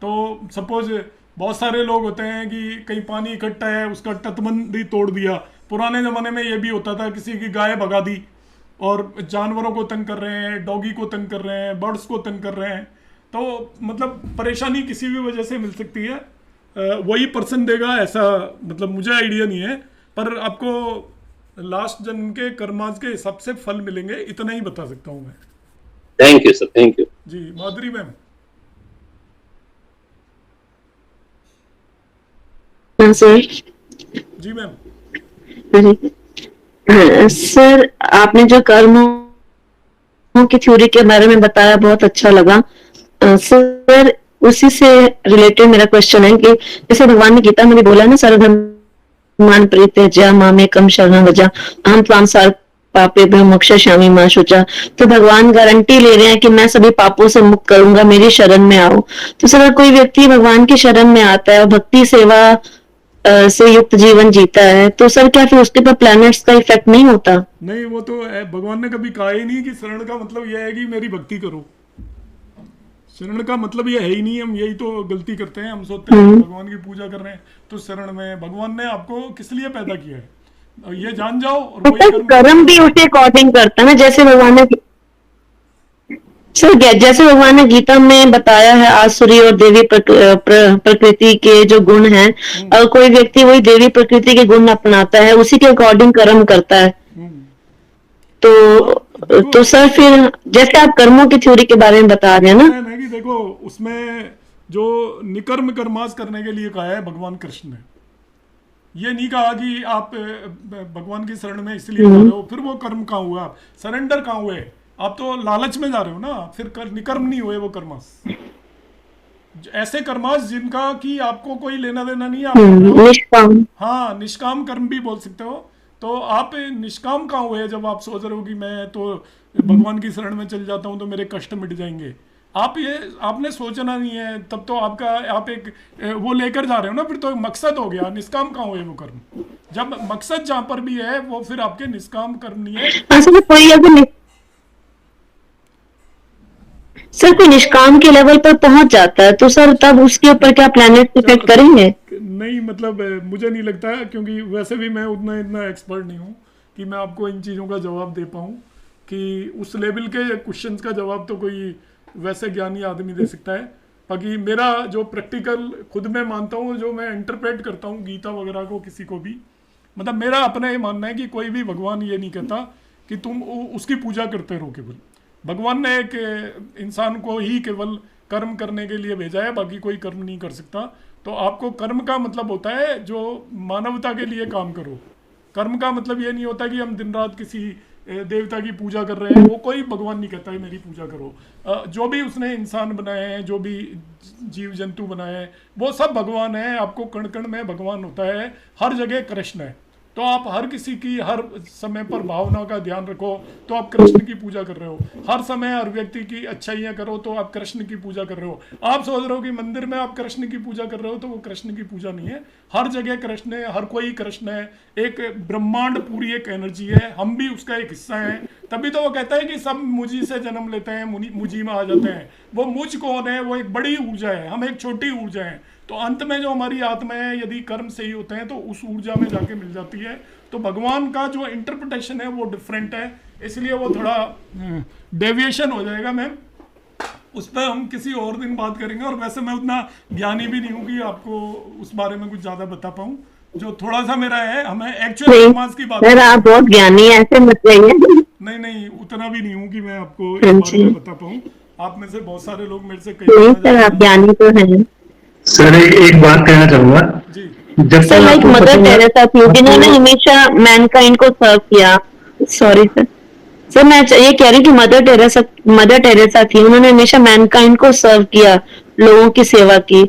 तो सपोज बहुत सारे लोग होते हैं कि कहीं पानी इकट्ठा है, उसका तटबंध ही तोड़ दिया। पुराने ज़माने में ये भी होता था, किसी की गाय भगा दी और जानवरों को तंग कर रहे हैं, डॉगी को तंग कर रहे हैं, बर्ड्स को तंग कर रहे हैं। तो मतलब परेशानी किसी भी वजह से मिल सकती है, वही पर्सन देगा ऐसा मतलब मुझे आइडिया नहीं है, पर आपको लास्ट जन्म के कर्मास के हिसाब से फल मिलेंगे, इतना ही बता सकता हूँ मैं। Thank you sir, thank you ji. Madhuri ma'am. हाँ सर। जी मैम। सर आपने जो कर्मों की थ्योरी के बारे में बताया बहुत अच्छा लगा। सर उसी से रिलेटेड मेरा क्वेश्चन है कि जैसे भगवान ने गीता में भी बोला ना, सर्वधर्मान परित्यज्य मामेकं शरणं व्रज अहं त्वां सर्व पापेभ्यो मोक्षयिष्यामि मा शुचा। तो भगवान गारंटी ले रहे हैं कि मैं सभी पापों से मुक्त करूंगा, मेरी शरण में आओ। तो सर कोई व्यक्ति भगवान की शरण में आता है और भक्ति सेवा से युक्त जीवन जीता है, तो सर क्या फिर उसके पर प्लैनेट्स का इफेक्ट नहीं होता? नहीं, वो तो भगवान ने कभी कहा ही नहीं कि शरण का मतलब यह है कि मेरी भक्ति करो। शरण का मतलब ये है ही नहीं। हम यही तो गलती करते हैं, हम सोचते हैं भगवान की पूजा कर रहे हैं तो शरण में। भगवान ने आपको किस लिए पैदा किया है ये जान जाओ और वही कर्म भी उसके अकॉर्डिंग करता है ना। जैसे भगवान ने सर जैसे भगवान ने गीता में बताया है आसुरी और देवी प्रकृति के जो गुण हैं, अगर कोई व्यक्ति वही देवी प्रकृति के गुण अपनाता है, उसी के अकॉर्डिंग कर्म करता है। तो सर फिर जैसे आप कर्मों की थ्योरी के बारे में बता रहे हैं ना, कि देखो उसमें जो निकर्म कर्मास करने के लिए कहा है भगवान कृष्ण ने, ये नहीं कहा कि आप भगवान की शरण में इसलिए जा रहे हो, फिर वो कर्म कहाँ हुआ, आप सरेंडर कहाँ हुए, आप तो लालच में जा रहे हो ना, फिर निकर्म नहीं हुए वो कर्मास। ऐसे कर्मास जिनका कि आपको कोई लेना देना नहीं है, निष्काम। हाँ, निष्काम कर्म भी बोल सकते हो। तो आप निष्काम कहाँ हुए जब आप सोच रहे हो कि मैं तो भगवान की शरण में चल जाता हूँ तो मेरे कष्ट मिट जाएंगे। आपने सोचना नहीं है, तब तो आप एक वो लेकर जा रहे हो ना, फिर तो एक मकसद हो गया। निष्काम कहाँ हुए वो कर्म, जब मकसद जहाँ पर भी है वो फिर आपके निष्काम कर्म नहीं है। सर कोई निष्काम के लेवल पर पहुंच जाता है तो सर तब उसके ऊपर क्या प्लैनेट इफेक्ट करेंगे? नहीं, मतलब मुझे नहीं लगता है, क्योंकि वैसे भी मैं इतना एक्सपर्ट नहीं हूँ कि मैं आपको इन चीज़ों का जवाब दे पाऊँ, कि उस लेवल के क्वेश्चंस का जवाब तो कोई वैसे ज्ञानी आदमी दे सकता है। बाकी मेरा जो प्रैक्टिकल खुद में मानता हूँ, जो मैं इंटरप्रेट करता हूँ गीता वगैरह को, किसी को भी, मतलब मेरा अपना ये मानना है कि कोई भी भगवान ये नहीं कहता कि तुम उसकी पूजा करते रहो। केवल भगवान ने एक इंसान को ही केवल कर्म करने के लिए भेजा है, बाकी कोई कर्म नहीं कर सकता। तो आपको कर्म का मतलब होता है जो मानवता के लिए काम करो। कर्म का मतलब ये नहीं होता कि हम दिन रात किसी देवता की पूजा कर रहे हैं, वो कोई भगवान नहीं कहता है मेरी पूजा करो। जो भी उसने इंसान बनाए हैं, जो भी जीव जंतु बनाए हैं, वो सब भगवान है। आपको कण कण में भगवान होता है, हर जगह कृष्ण है। तो आप हर किसी की हर समय पर भावना का ध्यान रखो तो आप कृष्ण की पूजा कर रहे हो। हर समय हर व्यक्ति की अच्छाइयाँ करो तो आप कृष्ण की पूजा कर रहे हो। आप सोच रहे हो कि मंदिर में आप कृष्ण की पूजा कर रहे हो, तो वो कृष्ण की पूजा नहीं है। हर जगह कृष्ण है, हर कोई कृष्ण है। एक ब्रह्मांड पूरी एक एनर्जी है, हम भी उसका एक हिस्सा है। तभी तो वो कहता है कि सब मुझी से जन्म लेते हैं, मुझी में आ जाते हैं। वो मुझ कौन है? वो एक बड़ी ऊर्जा है, हम एक छोटी ऊर्जा है। तो अंत में जो हमारी आत्मा है, यदि कर्म सही होते हैं तो उस ऊर्जा में जाके मिल जाती है। तो भगवान का जो इंटरप्रिटेशन है वो डिफरेंट है, इसलिए वो थोड़ा डेविएशन हो जाएगा मैम। उस पर हम किसी और दिन बात करेंगे। और वैसे मैं उतना ज्ञानी भी नहीं हूँ कि आपको उस बारे में कुछ ज्यादा बता पाऊँ। जो थोड़ा सा मेरा है, हमें एक्चुअल समाज की बात। आप बहुत ज्ञानी है, ऐसे मत कहिए। नहीं, उतना भी नहीं हूँ कि मैं आपको इस बारे में बता पाऊँ। आप में से बहुत सारे लोग मेरे से कई सर आप ज्ञानी तो हैं। सर एक बात कहना चाहूंगा जी। जब सर लाइक मदर टेरेसा थी जिन्होंने हमेशा मैनकाइंड को सर्व किया। सॉरी सर मैं ये कह रही हूँ कि मदर टेरेसा थी, उन्होंने हमेशा मैनकाइंड को सर्व किया, लोगों की सेवा की।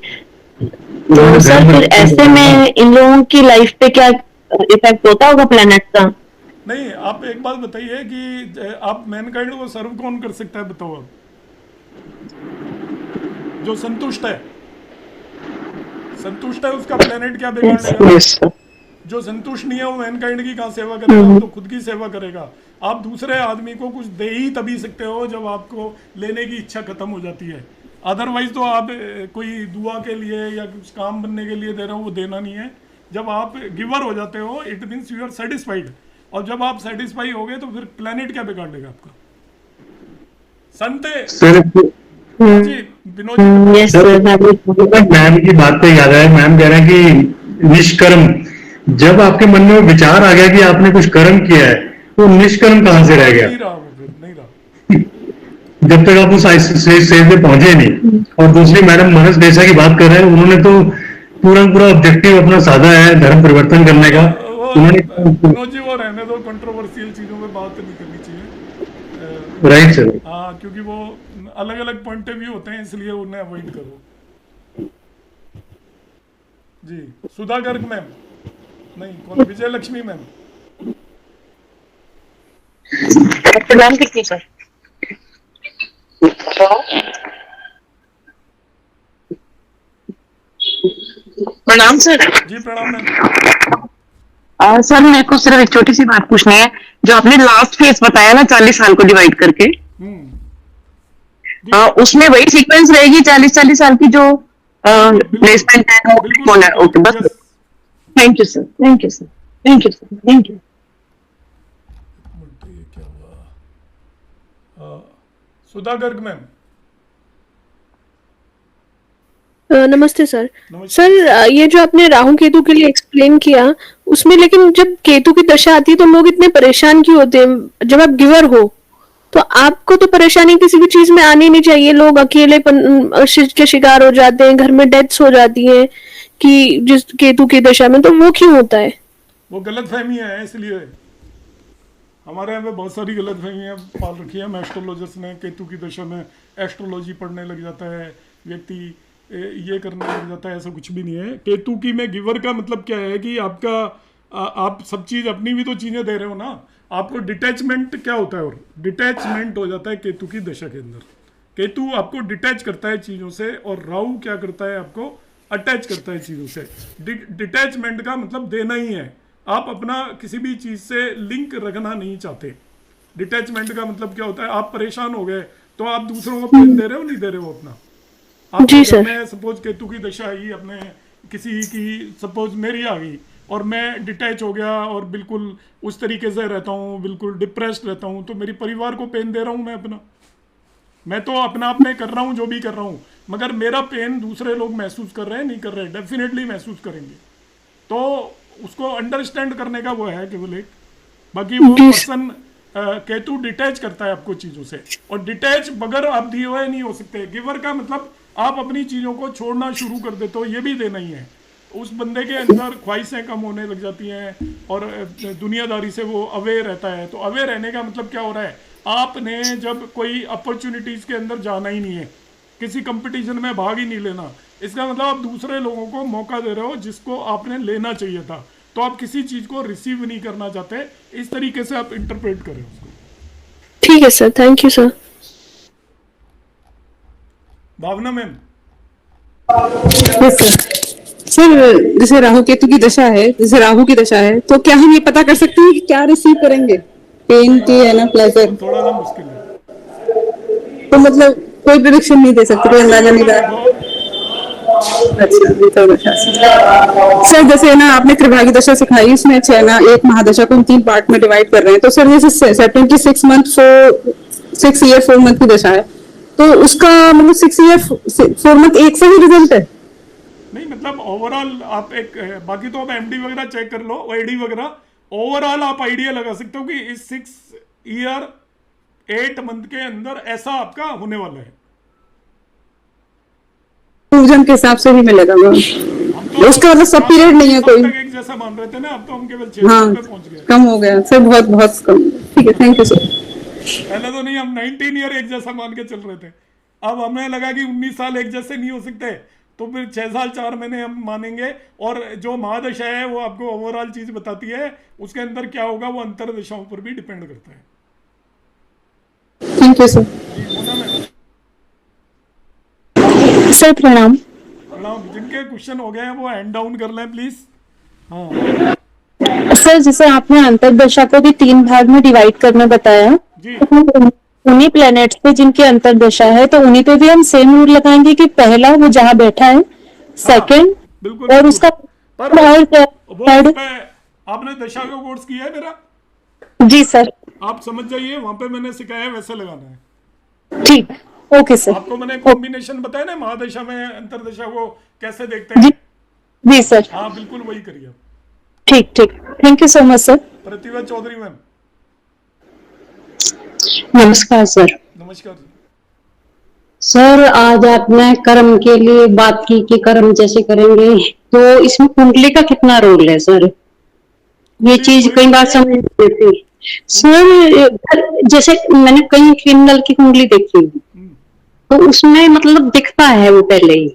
तो सर फिर ऐसे में इन लोगों की लाइफ पे क्या इफेक्ट होता होगा प्लेनेट का? नहीं, आप एक बात बताइए कि आप मैनकाइंड को सर्व कौन कर सकता है, बताओ आप। जो संतुष्ट है उसका प्लेनेट क्या बिगाड़ लेगा? जो संतुष्ट नहीं है वो मैनकाइंड की कहाँ सेवा करेगा? वो तो खुद की सेवा करेगा। आप दूसरे आदमी को कुछ दे ही तभी सकते हो जब आपको लेने की इच्छा खत्म हो जाती है। अदरवाइज तो आप कोई दुआ के लिए या कुछ काम बनने के लिए दे रहे हो, वो देना नहीं है। जब आप गिवर हो जाते हो it means you are satisfied, और जब आप सेटिस्फाई हो गए तो फिर प्लेनेट क्या बिगाड़ लेगा आपका? संते जी Vinod ji, yes sir. Ma'am की बात पे याद है, मैम कह रहे हैं कि निष्कर्म, जब आपके मन में विचार आ गया कि आपने कुछ कर्म किया है तो निष्कर्म कहाँ से रह गया? नहीं रहा वो, फिर नहीं रहा। जब तक आप उस स्टेज पे पहुंचे नहीं। और दूसरी मैडम मनस देसाई की बात कर रहे हैं, उन्होंने तो पूरा ऑब्जेक्टिव अपना साधा है धर्म परिवर्तन करने का। विनोद जी वो रहने दो, कंट्रोवर्शियल चीजों पे बात नहीं करनी चाहिए। Right sir. हाँ, क्योंकि वो अलग अलग पॉइंट ऑफ व्यू होते हैं, इसलिए उन्हें अवॉइड करो। जी सुधा गर्ग मैम, नहीं कौन, विजय लक्ष्मी मैम। प्रणाम कीजिए सर। प्रणाम सर। जी प्रणाम मैम। सर मेरे को सिर्फ एक छोटी सी बात पूछनी है। जो आपने लास्ट फेज बताया ना 40 साल को डिवाइड करके, उसमें वही सीक्वेंस रहेगी 40-40 साल की जो प्लेसमेंट है? ओके बस। Thank you sir, thank you sir, thank you sir, thank you. क्या हुआ? सुधा गर्ग मैम। नमस्ते सर। नमस्ते। सर ये जो आपने राहु केतु के लिए एक्सप्लेन किया उसमें, लेकिन जब केतु की दशा आती है तो लोग इतने परेशान क्यों होते हैं? जब आप गिवर हो तो आपको तो परेशानी किसी भी चीज में आनी नहीं चाहिए। लोग अकेलेपन के शिकार हो जाते हैं, घर में डेथ्स हो जाती हैं कि जिस केतु की दशा में, तो वो क्यों होता है? वो गलत फहमी है, इसलिए हमारे यहाँ पे बहुत सारी गलत फहमियाँ पाल रखी है एस्ट्रोलॉजर्स ने। केतु की दशा में एस्ट्रोलॉजी पढ़ने लग जाता है व्यक्ति, ये करने लग जाता है। ऐसा कुछ भी नहीं है। केतु की में गिवर का मतलब क्या है कि आपका आप सब चीज़ अपनी भी तो चीज़ें दे रहे हो ना। आपको डिटैचमेंट क्या होता है, और डिटैचमेंट हो जाता है केतु की दशा के अंदर। केतु आपको डिटैच करता है चीज़ों से, और राहु क्या करता है, आपको अटैच करता है चीज़ों से। डिटैचमेंट का मतलब देना ही है। आप अपना किसी भी चीज़ से लिंक रखना नहीं चाहते। डिटैचमेंट का मतलब क्या होता है, आप परेशान हो गए तो आप दूसरों को पेन दे रहे हो, नहीं दे रहे हो अपना। आप जी सर। मैं सपोज केतु की दशा आई अपने किसी की, सपोज मेरी आ गई और मैं डिटैच हो गया और बिल्कुल उस तरीके से रहता हूँ, बिल्कुल डिप्रेस्ड रहता हूँ, तो मेरी परिवार को पेन दे रहा हूँ मैं अपना। मैं तो अपना आप में कर रहा हूँ जो भी कर रहा हूँ, मगर मेरा पेन दूसरे लोग महसूस कर रहे हैं, नहीं कर रहे हैं? डेफिनेटली महसूस करेंगे। तो उसको अंडरस्टैंड करने का वो है केवल एक। बाकी वो पर्सन केतु डिटैच करता है आपको चीज़ों से, और डिटैच बगैर आप दिए हुए नहीं हो सकते। गिवर का मतलब आप अपनी चीज़ों को छोड़ना शुरू कर देते हो, ये भी देना ही है। उस बंदे के अंदर ख्वाहिशें कम होने लग जाती हैं और दुनियादारी से वो अवेयर रहता है। तो अवेयर रहने का मतलब क्या हो रहा है, आपने जब कोई अपॉर्चुनिटीज़ के अंदर जाना ही नहीं है, किसी कंपटीशन में भाग ही नहीं लेना, इसका मतलब आप दूसरे लोगों को मौका दे रहे हो जिसको आपने लेना चाहिए था। तो आप किसी चीज़ को रिसीव नहीं करना चाहते, इस तरीके से आप इंटरप्रेट करें उसको। ठीक है sir, thank you sir. Bhavna ma'am. Sir जैसे राहु केतु की दशा है, तो क्या हम ये पता कर सकते हैं कि क्या रिसीव करेंगे, पेन की है ना प्लेजर? थोड़ा सा मुश्किल है। तो मतलब कोई प्रेडिक्शन नहीं दे सकते, कोई अंदाजा नहीं लगा? अच्छा, सर जैसे ना आपने त्रिभागी दशा सिखाई, उसमें है ना एक महादशा को हम 3 पार्ट में डिवाइड कर रहे हैं। तो सर जैसे 76 मंथ 6 ईयर 4 मंथ की दशा है, तो उसका मतलब 6 ईयर 4 मंथ एक से ही रिजल्ट है? नहीं, मतलब ओवरऑल आप एक, बाकी तो आप एमडी वगैरह चेक कर लो, ओआईडी वगैरह, ओवरऑल आप आइडिया लगा सकते हो कि इस 6 ईयर 8 मंथ के अंदर ऐसा आपका होने वाला है। पूजन के हिसाब से भी मिलेगा वो, उसका मतलब सब पीरियड नहीं है कोई? एक जैसा मान रहे थे ना, अब तो हम केवल 6 हाँ, पे पहुंच गए। कम हो गया सर, बहुत बहुत कम। ठीक है, थैंक यू सर। पहले तो नहीं, हम 19 ईयर एक जैसा मान के चल रहे थे, अब हमें लगा कि 19 साल एक जैसे नहीं हो सकते, तो फिर 6 साल 4 महीने हम मानेंगे। और जो महादशा है वो आपको ओवरऑल चीज बताती है, उसके अंदर क्या होगा वो अंतर दशाओं पर भी डिपेंड करता है। Thank you sir. Mona ma'am, sir प्रणाम। प्रणाम। जिनके क्वेश्चन हो गए हैं वो हैंड डाउन कर लें प्लीज। हाँ सर जैसे आपने अंतर्दशा को भी 3 भाग में डिवाइड करना बताया, जी। उन्हीं प्लैनेट्स पे जिनकी अंतर्दशा है तो उन्हीं पे भी हम सेम रूल लगाएंगे कि पहला वो जहाँ बैठा है, सेकंड बिल्कुल, और बिल्कुल। उसका पर वो थर्ड। आपने दशा का कोर्स किया है मेरा, जी सर। आप समझ जाइए, वहां पे मैंने सिखाया है वैसे लगाना है। ठीक, ओके सर। आपको मैंने कॉम्बिनेशन बताया ना महादशा में अंतरदशा को कैसे देखते जी हैं। जी सर। हाँ बिल्कुल वही करिए। ठीक ठीक, thank you so much sir. Pratibha Chaudhary ma'am, नमस्कार सर। नमस्कार जी। सर आज आपने कर्म के लिए बात की कि कर्म जैसे करेंगे, तो इसमें कुंडली का कितना रोल है सर? ये चीज कई बार समझ नहीं आती सर। जैसे मैंने कई क्रिमिनल की कुंडली देखी तो उसमें मतलब दिखता है वो पहले ही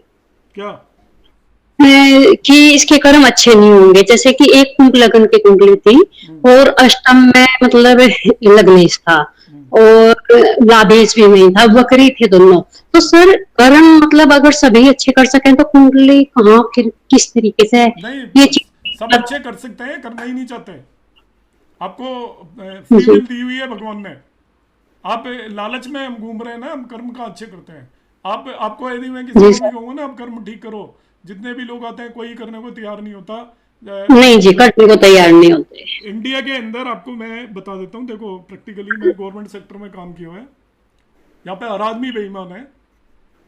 क्या कि इसके कर्म अच्छे नहीं होंगे। जैसे कि एक लगन की कुंडली थी और अष्टम में मतलब लग्नेश था और लाभेश भी नहीं था, बकरी थे दोनों। तो सर कर्म मतलब अगर सभी अच्छे कर सकें तो कुंडली कहाँ किस तरीके से नहीं, ये सब अच्छे कर सकते हैं, करना ही नहीं चाहते। आपको फ्री विल दी हुई है भगवान ने। आप लालच में हम घूम रहे हैं ना, हम कर्म का अच्छे करते हैं। आपको यदि मैं किसी को भी कहूंगा ना आप कर्म ठीक करो, जितने भी लोग आते हैं कोई करने को तैयार नहीं होता। नहीं जी, करने को तैयार नहीं होते। इंडिया के अंदर आपको मैं बता देता हूँ, देखो प्रैक्टिकली मैं गवर्नमेंट सेक्टर में काम किया है, यहाँ पे हर आदमी बेईमान है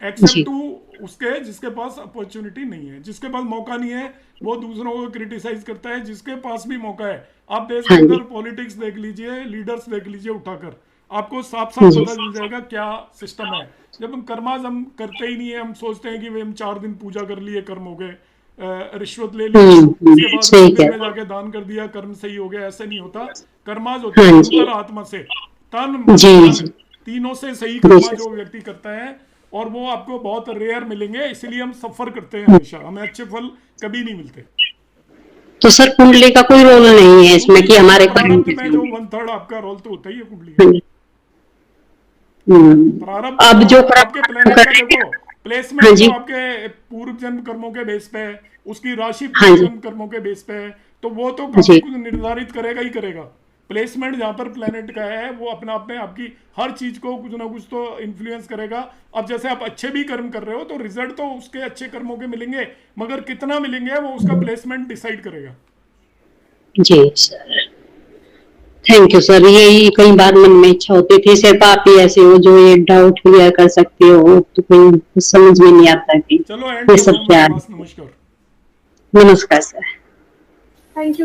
एक्सेप्ट टू उसके जिसके पास अपॉर्चुनिटी नहीं है, जिसके पास मौका नहीं है वो दूसरों को क्रिटिसाइज करता है। जिसके पास भी मौका है, आप देश के अंदर पॉलिटिक्स देख लीजिए, लीडर्स देख लीजिए उठाकर, आपको साफ साफ पता चल जाएगा क्या सिस्टम है। जब हम कर्माज हम करते ही नहीं है, हम सोचते हैं कि वे हम 4 दिन पूजा कर लिए कर्म हो गए, रिश्वत ले ली उसके बाद मंदिर में जाके दान कर दिया कर्म सही हो गया, ऐसे नहीं होता। कर्माज होता है अंतर आत्मा से, तन मन धन तीनों से सही कर्मा जो व्यक्ति करता है, और वो आपको बहुत रेयर मिलेंगे। इसलिए हम सफर करते हैं हमेशा, हमें अच्छे फल कभी नहीं मिलते। तो सर कुंडली का कोई रोल नहीं है इसमें कि हमारे प्रारब्ध में जो 1/3 आपका रोल तो होता ही है कुंडली। प्रारब्ध अब जो आपके प्लेनेट का देखो प्लेसमेंट तो आपके पूर्व जन्म कर्मों के बेस पे है, उसकी राशि पूर्व जन्म कर्मों के बेस पे है, तो वो तो काफी कुछ निर्धारित करेगा ही करेगा। प्लेसमेंट जहाँ पर प्लेनेट का है वो अपने आप में आपकी हर चीज को कुछ ना कुछ तो इन्फ्लुएंस करेगा। अब जैसे आप अच्छे भी कर्म कर रहे हो तो रिजल्ट तो उसके अच्छे कर्मों के मिलेंगे, मगर कितना मिलेंगे वो उसका प्लेसमेंट डिसाइड करेगा। जी सर, थैंक यू सर। यही कई बार मन में इच्छा होती थी, सिर्फ आप ही ऐसे हो जो ये डाउट क्लियर कर सकते हो, तो कोई समझ में नहीं आता कि चलो ये सब क्या। नमस्कार। नमस्कार सर। Thank you.